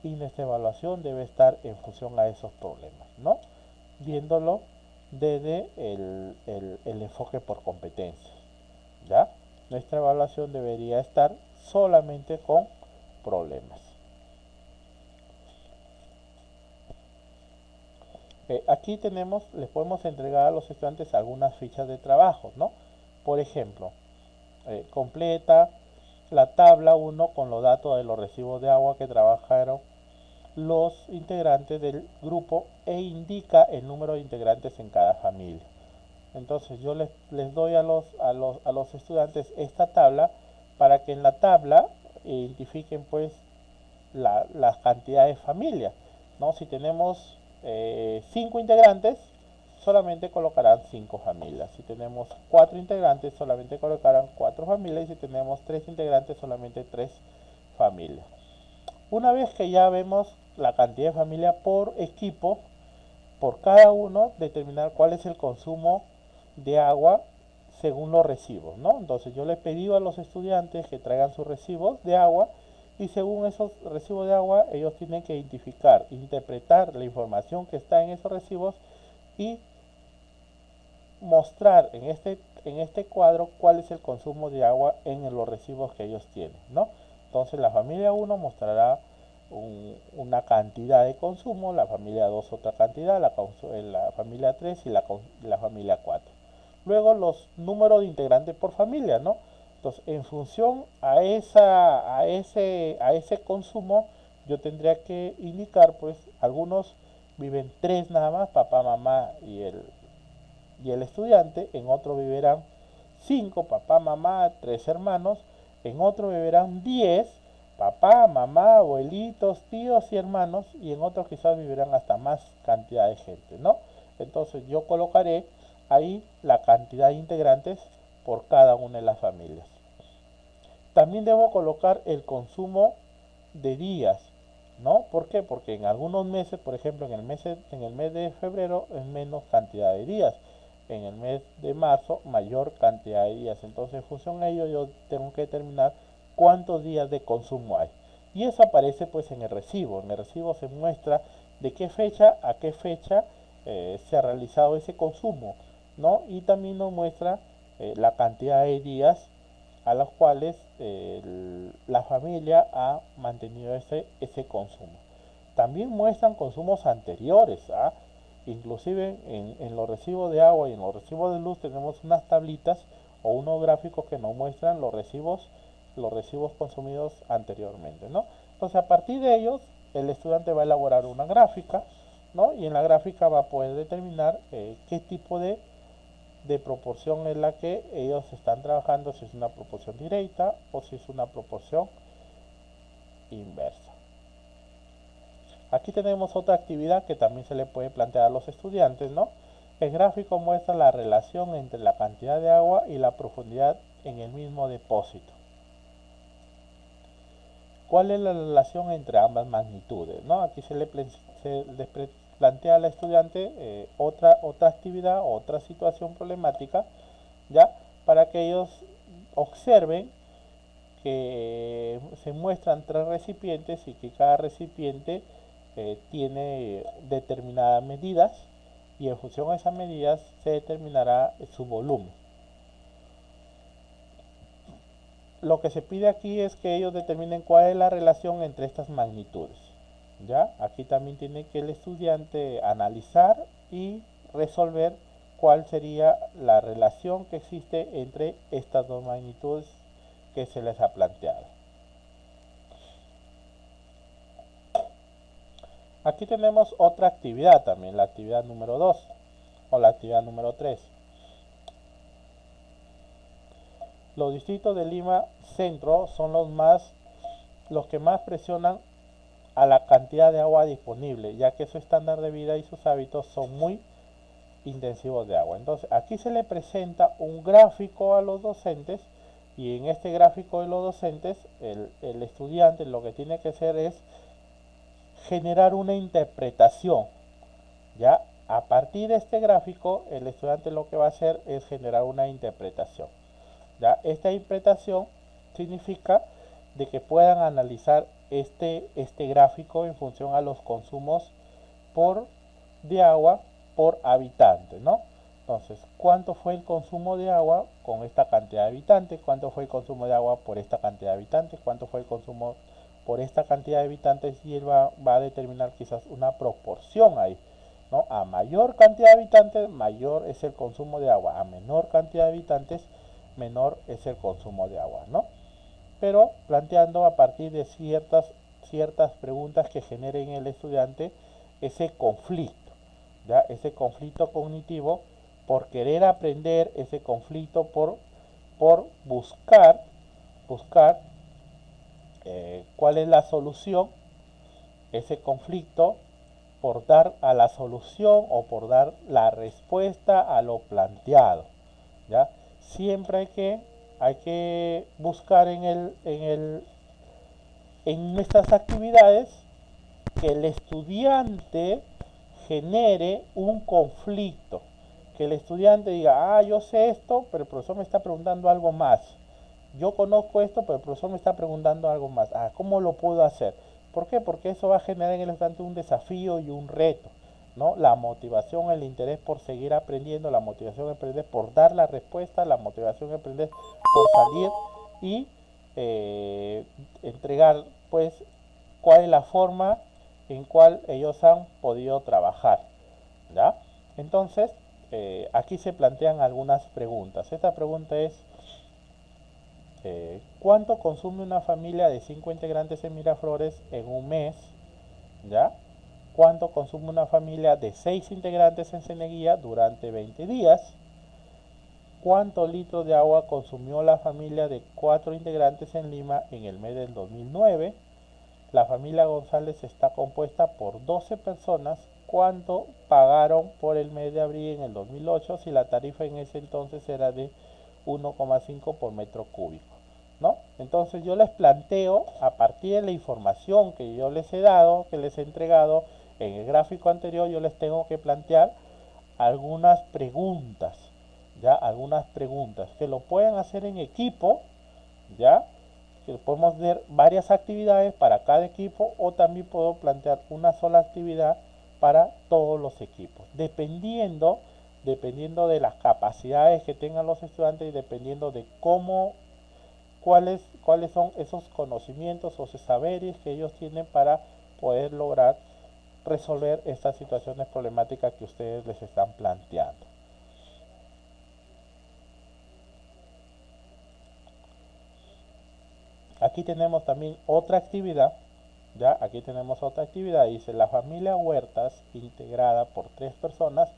Speaker 1: Y nuestra evaluación debe estar en función a esos problemas, ¿no? Viéndolo desde el enfoque por competencias, ¿ya? Nuestra evaluación debería estar solamente con problemas. Aquí les podemos entregar a los estudiantes algunas fichas de trabajo, ¿no? Por ejemplo, completa la tabla 1 con los datos de los recibos de agua que trabajaron los integrantes del grupo e indica el número de integrantes en cada familia. Entonces yo les doy a los estudiantes esta tabla para que en la tabla identifiquen pues la cantidad de familias, ¿no? Si tenemos 5 integrantes, solamente colocarán 5 familias. Si tenemos 4 integrantes, solamente colocarán 4 familias. Y si tenemos 3 integrantes, solamente 3 familias. Una vez que ya vemos la cantidad de familias por equipo, por cada uno, determinar cuál es el consumo de agua según los recibos, ¿no? Entonces yo les pedí a los estudiantes que traigan sus recibos de agua y según esos recibos de agua ellos tienen que identificar, interpretar la información que está en esos recibos y mostrar en este cuadro cuál es el consumo de agua en los recibos que ellos tienen, ¿no? Entonces la familia 1 mostrará una cantidad de consumo, la familia 2 otra cantidad, la familia 3 y la familia 4. Luego los números de integrantes por familia, ¿no? Entonces, en función a ese consumo, yo tendría que indicar, pues, algunos viven 3 nada más, papá, mamá y el estudiante, en otro vivirán 5, papá, mamá, 3 hermanos, en otro vivirán 10, papá, mamá, abuelitos, tíos y hermanos, y en otros quizás vivirán hasta más cantidad de gente, ¿no? Entonces yo colocaré ahí la cantidad de integrantes por cada una de las familias. También debo colocar el consumo de días, ¿no? ¿Por qué? Porque en algunos meses, por ejemplo, en el mes de febrero es menos cantidad de días, en el mes de marzo mayor cantidad de días. Entonces, en función a ello, yo tengo que determinar cuántos días de consumo hay. Y eso aparece pues en el recibo. En el recibo se muestra de qué fecha a qué fecha se ha realizado ese consumo, ¿no? Y también nos muestra la cantidad de días a los cuales la familia ha mantenido ese consumo. También muestran consumos anteriores, ¿ah? Inclusive en los recibos de agua y en los recibos de luz tenemos unas tablitas o unos gráficos que nos muestran los recibos consumidos anteriormente, ¿no? Entonces, a partir de ellos, el estudiante va a elaborar una gráfica, ¿no? Y en la gráfica va a poder determinar qué tipo de proporción es la que ellos están trabajando, si es una proporción directa o si es una proporción inversa. Aquí tenemos otra actividad que también se le puede plantear a los estudiantes, ¿no? El gráfico muestra la relación entre la cantidad de agua y la profundidad en el mismo depósito. ¿Cuál es la relación entre ambas magnitudes? ¿No? Aquí se le plantea al estudiante otra actividad, otra situación problemática, ¿ya? Para que ellos observen que se muestran 3 recipientes y que cada recipiente tiene determinadas medidas y en función a esas medidas se determinará su volumen. Lo que se pide aquí es que ellos determinen cuál es la relación entre estas magnitudes. ¿Ya? Aquí también tiene que el estudiante analizar y resolver cuál sería la relación que existe entre estas dos magnitudes que se les ha planteado. Aquí tenemos otra actividad también, la actividad número 2 o la actividad número 3. Los distritos de Lima Centro son los que más presionan a la cantidad de agua disponible, ya que su estándar de vida y sus hábitos son muy intensivos de agua. Entonces, aquí se le presenta un gráfico a los docentes y en este gráfico de los docentes, el estudiante lo que tiene que hacer es generar una interpretación. Ya a partir de este gráfico, el estudiante lo que va a hacer es generar una interpretación. ¿Ya? Esta interpretación significa de que puedan analizar este gráfico en función a los consumos de agua por habitante, ¿no? Entonces, ¿cuánto fue el consumo de agua con esta cantidad de habitantes? ¿Cuánto fue el consumo de agua por esta cantidad de habitantes? ¿Cuánto fue el consumo por esta cantidad de habitantes? Y él va a determinar quizás una proporción ahí, ¿no? A mayor cantidad de habitantes, mayor es el consumo de agua. A menor cantidad de habitantes, menor es el consumo de agua, ¿no? Pero planteando a partir de ciertas preguntas que generen en el estudiante ese conflicto, ¿ya? Ese conflicto cognitivo por querer aprender, ese conflicto por buscar cuál es la solución, ese conflicto por dar a la solución o por dar la respuesta a lo planteado, ¿ya? Siempre hay que buscar en estas actividades que el estudiante genere un conflicto, que el estudiante diga, yo sé esto, pero el profesor me está preguntando algo más. Yo conozco esto, pero el profesor me está preguntando algo más. ¿Cómo lo puedo hacer? ¿Por qué? Porque eso va a generar en el estudiante un desafío y un reto, ¿no? La motivación, el interés por seguir aprendiendo, la motivación de aprender por dar la respuesta, la motivación de aprender por salir y entregar, pues, cuál es la forma en cual ellos han podido trabajar, ¿ya? Entonces, aquí se plantean algunas preguntas. Esta pregunta es, ¿cuánto consume una familia de 5 integrantes en Miraflores en un mes? ¿Ya? ¿Cuánto consume una familia de 6 integrantes en Cieneguilla durante 20 días? ¿Cuántos litros de agua consumió la familia de 4 integrantes en Lima en el mes del 2009? La familia González está compuesta por 12 personas. ¿Cuánto pagaron por el mes de abril en el 2008 si la tarifa en ese entonces era de 1,5 por metro cúbico? ¿No? Entonces yo les planteo, a partir de la información que yo les he dado, que les he entregado en el gráfico anterior, yo les tengo que plantear algunas preguntas, ya, algunas preguntas que lo pueden hacer en equipo, ya, que podemos ver varias actividades para cada equipo o también puedo plantear una sola actividad para todos los equipos, dependiendo de las capacidades que tengan los estudiantes y dependiendo de cuáles son esos conocimientos o esos saberes que ellos tienen para poder lograr resolver estas situaciones problemáticas que ustedes les están planteando. Aquí tenemos también otra actividad, ya, aquí tenemos otra actividad, dice la familia Huertas, integrada por 3 personas,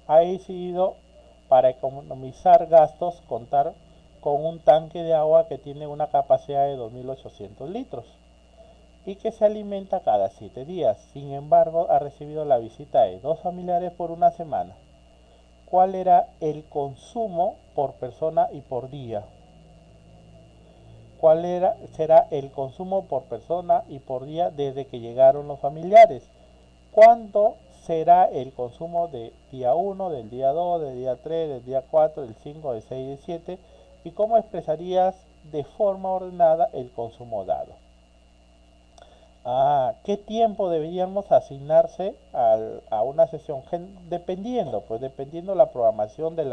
Speaker 1: ha decidido para economizar gastos contar con un tanque de agua que tiene una capacidad de 2.800 litros y que se alimenta cada 7 días. Sin embargo, ha recibido la visita de 2 familiares por una semana. ¿Cuál era el consumo por persona y por día? Será el consumo por persona y por día desde que llegaron los familiares? ¿Cuánto será el consumo de día 1, del día 2, del día 3, del día 4, del 5, del 6 y del 7? ¿Y cómo expresarías de forma ordenada el consumo dado? ¿Qué tiempo deberíamos asignarse a una sesión? Dependiendo la programación de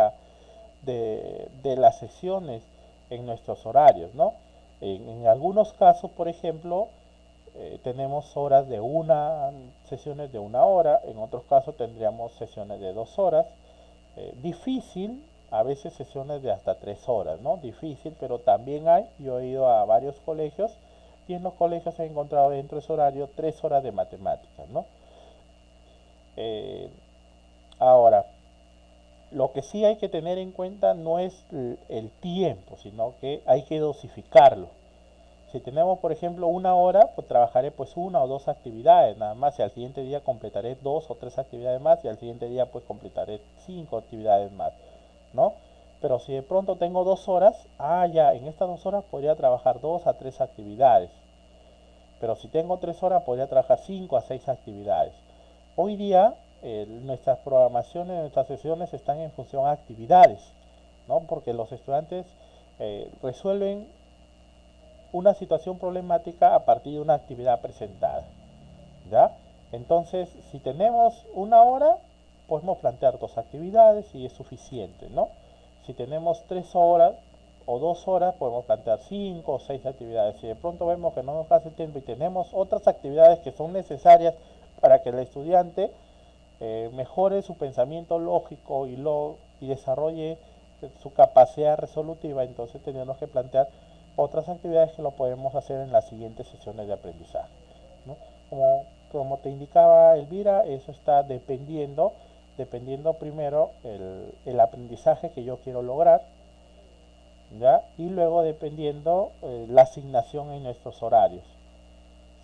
Speaker 1: las sesiones en nuestros horarios, ¿no? En algunos casos, por ejemplo, tenemos sesiones de 1 hora, en otros casos tendríamos sesiones de 2 horas. Difícil, a veces sesiones de hasta 3 horas, ¿no? Difícil, pero también yo he ido a varios colegios y en los colegios he encontrado dentro de ese horario 3 horas de matemáticas, ¿no? Eh, Ahora, lo que sí hay que tener en cuenta no es el tiempo, sino que hay que dosificarlo. Si tenemos, por ejemplo, 1 hora, pues trabajaré pues 1 o 2 actividades nada más y al siguiente día completaré 2 o 3 actividades más y al siguiente día pues completaré 5 actividades más, ¿no? Pero si de pronto tengo 2 horas, ya, en estas 2 horas podría trabajar 2 a 3 actividades. Pero si tengo 3 horas, podría trabajar 5 a 6 actividades. Hoy día, nuestras programaciones, nuestras sesiones están en función a actividades, ¿no? Porque los estudiantes resuelven una situación problemática a partir de una actividad presentada, ¿ya? Entonces, si tenemos 1 hora, podemos plantear 2 actividades y es suficiente, ¿no? Si tenemos 3 horas o 2 horas, podemos plantear 5 o 6 actividades. Si de pronto vemos que no nos hace tiempo y tenemos otras actividades que son necesarias para que el estudiante mejore su pensamiento lógico y desarrolle su capacidad resolutiva, entonces tenemos que plantear otras actividades que lo podemos hacer en las siguientes sesiones de aprendizaje, ¿no? Como te indicaba Elvira, eso está dependiendo primero el aprendizaje que yo quiero lograr, ¿ya? Y luego dependiendo la asignación en nuestros horarios.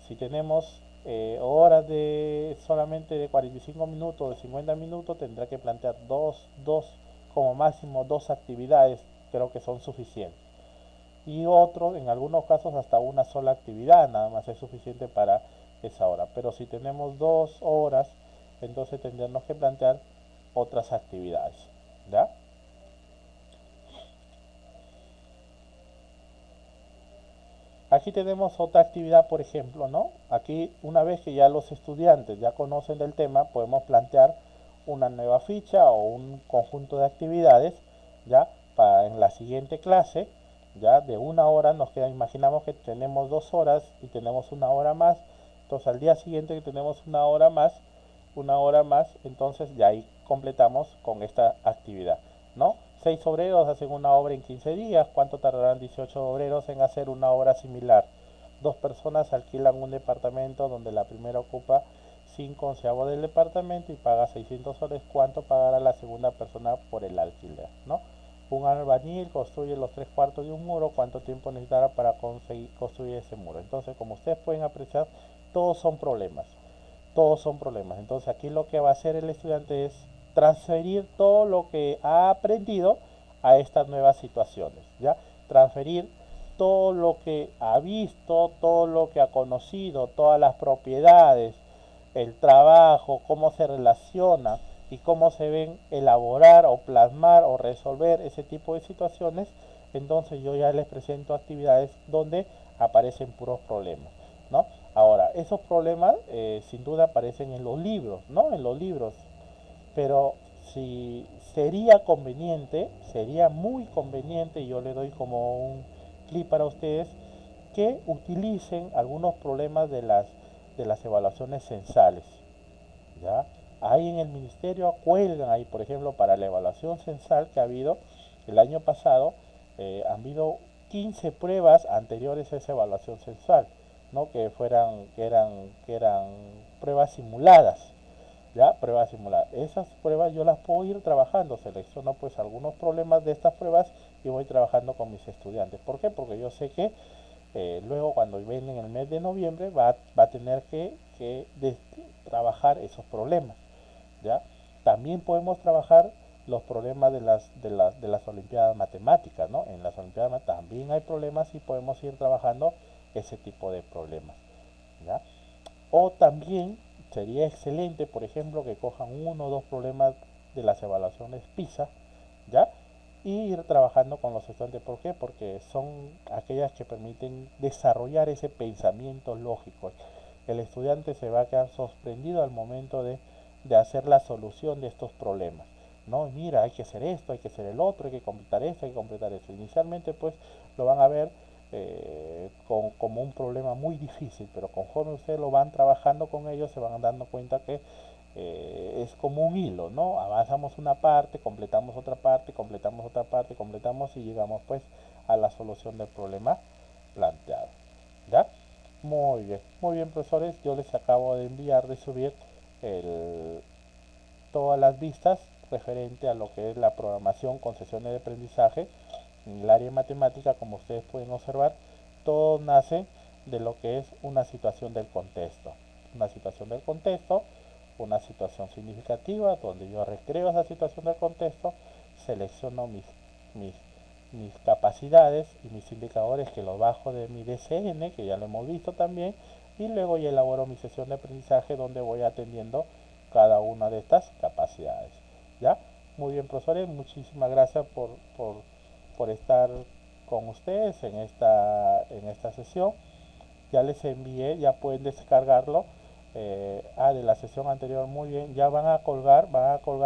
Speaker 1: Si tenemos horas solamente de 45 minutos, de 50 minutos, tendrá que plantear como máximo 2 actividades, creo que son suficientes. Y en algunos casos hasta una sola actividad, nada más es suficiente para esa hora. Pero si tenemos 2 horas, entonces tendremos que plantear otras actividades, ¿ya? Aquí tenemos otra actividad, por ejemplo, ¿no? Aquí, una vez que ya los estudiantes ya conocen del tema, podemos plantear una nueva ficha o un conjunto de actividades, ¿ya? Para en la siguiente clase, ya de 1 hora nos queda, imaginamos que tenemos 2 horas y tenemos 1 hora más, Entonces al día siguiente tenemos una hora más, entonces ya ahí completamos con esta actividad, ¿no? 6 obreros hacen una obra en 15 días, ¿cuánto tardarán 18 obreros en hacer una obra similar? Dos personas alquilan un departamento donde la primera ocupa 5 onceavos del departamento y paga 600 soles, ¿cuánto pagará la segunda persona por el alquiler, ¿no? Un albañil construye los 3 cuartos de un muro, ¿cuánto tiempo necesitará para conseguir construir ese muro? Entonces, como ustedes pueden apreciar, todos son problemas, todos son problemas. Entonces, aquí lo que va a hacer el estudiante es transferir todo lo que ha aprendido a estas nuevas situaciones, ¿ya? Transferir todo lo que ha visto, todo lo que ha conocido, todas las propiedades, el trabajo, cómo se relaciona y cómo se ven elaborar o plasmar o resolver ese tipo de situaciones, entonces yo ya les presento actividades donde aparecen puros problemas, ¿no? Ahora, esos problemas sin duda aparecen en los libros, ¿no? En los libros, pero si sería conveniente, sería muy conveniente, y yo le doy como un clip para ustedes, que utilicen algunos problemas de las evaluaciones censales, ¿ya? Ahí en el ministerio cuelgan ahí, por ejemplo, para la evaluación censal que ha habido el año pasado, han habido 15 pruebas anteriores a esa evaluación censal, ¿no? Que eran pruebas simuladas, ¿ya? Pruebas simuladas. Esas pruebas yo las puedo ir trabajando, selecciono pues algunos problemas de estas pruebas y voy trabajando con mis estudiantes. ¿Por qué? Porque yo sé que luego cuando ven en el mes de noviembre va a tener que trabajar esos problemas, ¿ya? También podemos trabajar los problemas de las olimpiadas matemáticas, ¿no? En las olimpiadas también hay problemas y podemos ir trabajando ese tipo de problemas, ¿ya? O también sería excelente, por ejemplo, que cojan uno o dos problemas de las evaluaciones PISA, ¿ya? Y ir trabajando con los estudiantes. ¿Por qué? Porque son aquellas que permiten desarrollar ese pensamiento lógico. El estudiante se va a quedar sorprendido al momento de hacer la solución de estos problemas. No, mira, hay que hacer esto, hay que hacer el otro, hay que completar esto, hay que completar esto. Inicialmente pues lo van a ver como un problema muy difícil, pero conforme ustedes lo van trabajando con ellos se van dando cuenta que es como un hilo, ¿no? Avanzamos una parte, completamos otra parte, completamos otra parte, completamos y llegamos pues a la solución del problema planteado, ¿ya? Muy bien profesores, yo les acabo de enviar, de subir el, todas las vistas referente a lo que es la programación con sesiones de aprendizaje en el área de matemática. Como ustedes pueden observar, todo nace de lo que es una situación del contexto. Una situación del contexto, una situación significativa, donde yo recreo esa situación del contexto, selecciono mis, mis capacidades y mis indicadores que los bajo de mi DCN, que ya lo hemos visto también, y luego ya elaboro mi sesión de aprendizaje donde voy atendiendo cada una de estas capacidades. ¿Ya? Muy bien, profesores, muchísimas gracias por estar con ustedes en esta sesión. Ya les envié, ya pueden descargarlo. De la sesión anterior, muy bien, ya van a colgar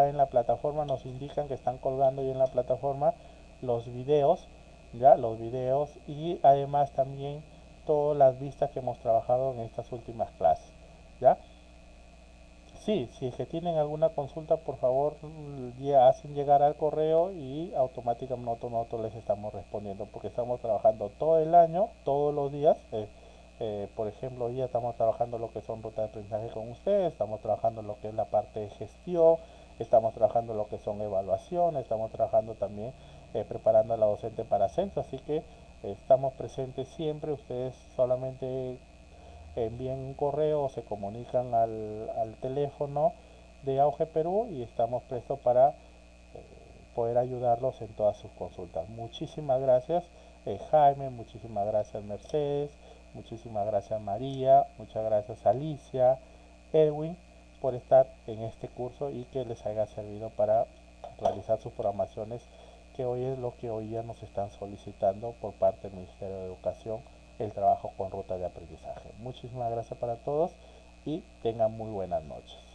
Speaker 1: en la plataforma, nos indican que están colgando ya en la plataforma los videos, ya, los videos y además también todas las vistas que hemos trabajado en estas últimas clases, ya. Sí, si es que tienen alguna consulta, por favor, ya hacen llegar al correo y automáticamente nosotros les estamos respondiendo porque estamos trabajando todo el año, todos los días. Por ejemplo, hoy ya estamos trabajando lo que son rutas de aprendizaje con ustedes, estamos trabajando lo que es la parte de gestión, estamos trabajando lo que son evaluaciones, estamos trabajando también preparando a la docente para censo, así que estamos presentes siempre. Ustedes solamente envíen un correo o se comunican al teléfono de Auge Perú y estamos prestos para poder ayudarlos en todas sus consultas. Muchísimas gracias Jaime, muchísimas gracias Mercedes, muchísimas gracias María, muchas gracias Alicia, Edwin, por estar en este curso y que les haya servido para realizar sus programaciones, que hoy es lo que hoy ya nos están solicitando por parte del Ministerio de Educación, el trabajo con ruta de aprendizaje. Muchísimas gracias para todos y tengan muy buenas noches.